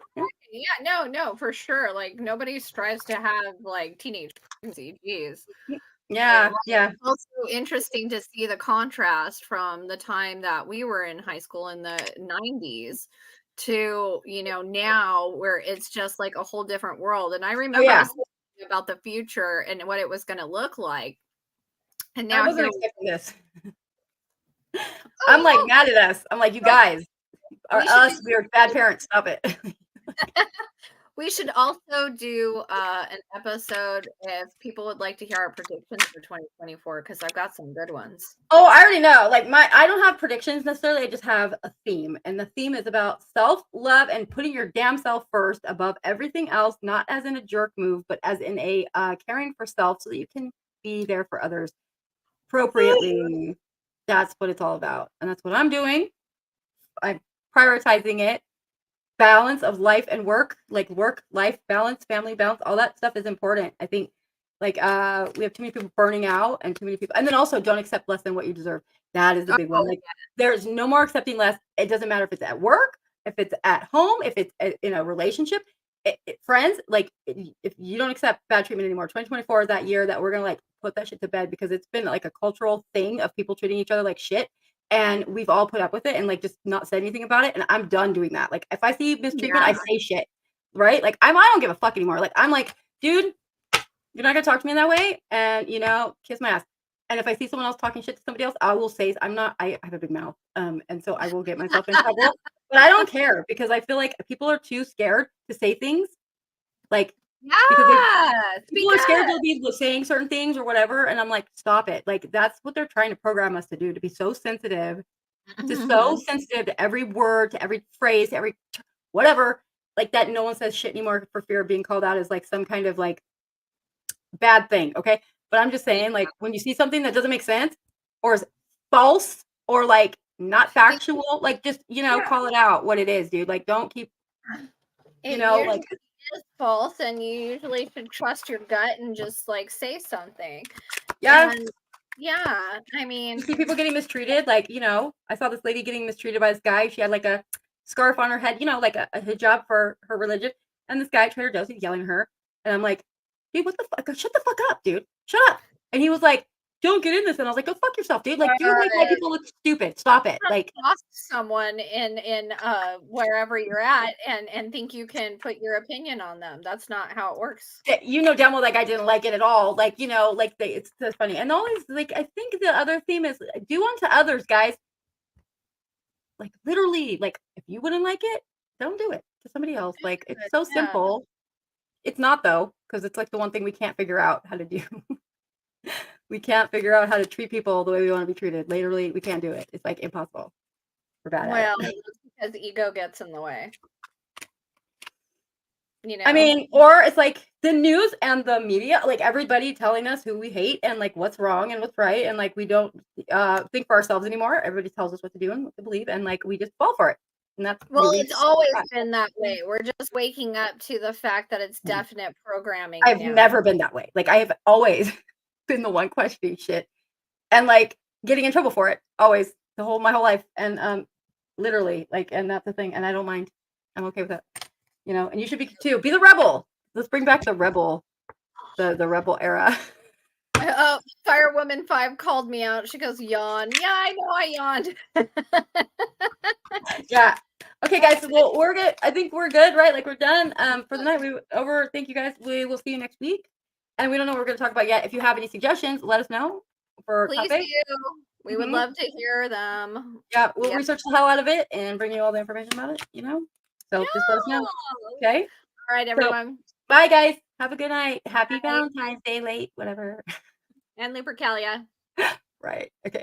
S1: Yeah, no, for sure. Like nobody strives to have like teenage pregnancy. Jeez.
S2: Yeah.
S1: It's also interesting to see the contrast from the time that we were in high school in the 90s to now where it's just like a whole different world. And I remember about the future and what it was going to look like. And now
S2: I wasn't expecting this. I'm like mad at us. I'm like, you guys we're bad parents. Stop it.
S1: We should also do an episode if people would like to hear our predictions for 2024 because I've got some good ones.
S2: Oh, I already know. Like I don't have predictions necessarily. I just have a theme, and the theme is about self-love and putting your damn self first above everything else. Not as in a jerk move, but as in a caring for self, so that you can be there for others appropriately. That's what it's all about, and that's what I'm doing. I'm prioritizing it. Balance of life and work, like work-life balance, family balance, all that stuff is important. I think like we have too many people burning out and too many people, and then also don't accept less than what you deserve. That is the big one. Like there's no more accepting less. It doesn't matter if it's at work, if it's at home, if it's in a relationship, friends. Like if you don't accept bad treatment anymore, 2024 is that year that we're gonna like put that shit to bed because it's been like a cultural thing of people treating each other like shit. And we've all put up with it and like just not said anything about it. And I'm done doing that. Like if I see mistreatment, I say shit. Right? Like I don't give a fuck anymore. Like I'm like, dude, you're not gonna talk to me that way. And kiss my ass. And if I see someone else talking shit to somebody else, I will say I have a big mouth. And so I will get myself in trouble. But I don't care because I feel like people are too scared to say things. Like people are scared to be saying certain things or whatever, and I'm like, stop it. Like that's what they're trying to program us to do, to be so sensitive Just so sensitive to every word, to every phrase, to every whatever, like that no one says shit anymore for fear of being called out as like some kind of like bad thing, okay? But I'm just saying, like, when you see something that doesn't make sense or is false or like not factual, like just,
S1: Yeah.
S2: call it out what it is, dude. Like, don't keep,
S1: It
S2: like,
S1: usually is false, and you usually should trust your gut and just like say something.
S2: yeah,
S1: And yeah, I
S2: you
S1: mean,
S2: see people getting mistreated. Like, I saw this lady getting mistreated by this guy. She had like a scarf on her head, like a hijab for her religion. And this guy, Trader Joe's, he's yelling at her. And I'm like, dude, what the fuck? Shut the fuck up, dude. Shut up. And he was like, don't get in this. And I was like, go fuck yourself, dude. Like, you make white people look stupid. Stop it. Like,
S1: trust someone in wherever you're at and think you can put your opinion on them. That's not how it works.
S2: damn well that guy didn't like it at all. Like, like it's so funny. And always, like, I think the other theme is do unto others, guys. Like, literally, like, if you wouldn't like it, don't do it to somebody else. Like, it's so
S1: Yeah.
S2: simple. It's not though, because it's like the one thing we can't figure out how to do. We can't figure out how to treat people the way we want to be treated. Literally, we can't do it. It's like impossible. We're bad
S1: Well,
S2: at it.
S1: it's because ego gets in the way.
S2: I mean, or it's like the news and the media, like everybody telling us who we hate and like what's wrong and what's right, and like we don't think for ourselves anymore. Everybody tells us what to do and what to believe, and like we just fall for it. And that's
S1: Well,
S2: really
S1: it's always
S2: bad.
S1: been that way. We're just waking up to the fact that it's definite programming
S2: I've
S1: now.
S2: never been that way. Like I have always been the one questioning shit and like getting in trouble for it. Always my whole life. And literally, like, and that's the thing. And I don't mind. I'm okay with it. And you should be too. Be the rebel. Let's bring back the rebel, the rebel era.
S1: Oh, Firewoman 5 called me out. She goes, yawn. Yeah, I know I yawned.
S2: Yeah. Okay, guys. Well, we're good. I think we're good, right? Like we're done for the night. Thank you, guys. We will see you next week. And we don't know what we're going to talk about yet. If you have any suggestions, let us know for
S1: Please
S2: topics.
S1: do. We would love to hear them.
S2: Yeah, we'll research the hell out of it and bring you all the information about it. So just let us know. Okay.
S1: All right, everyone.
S2: So, bye, guys. Have a good night. Happy Valentine's Day late, whatever.
S1: And Lupercalia.
S2: Right. Okay.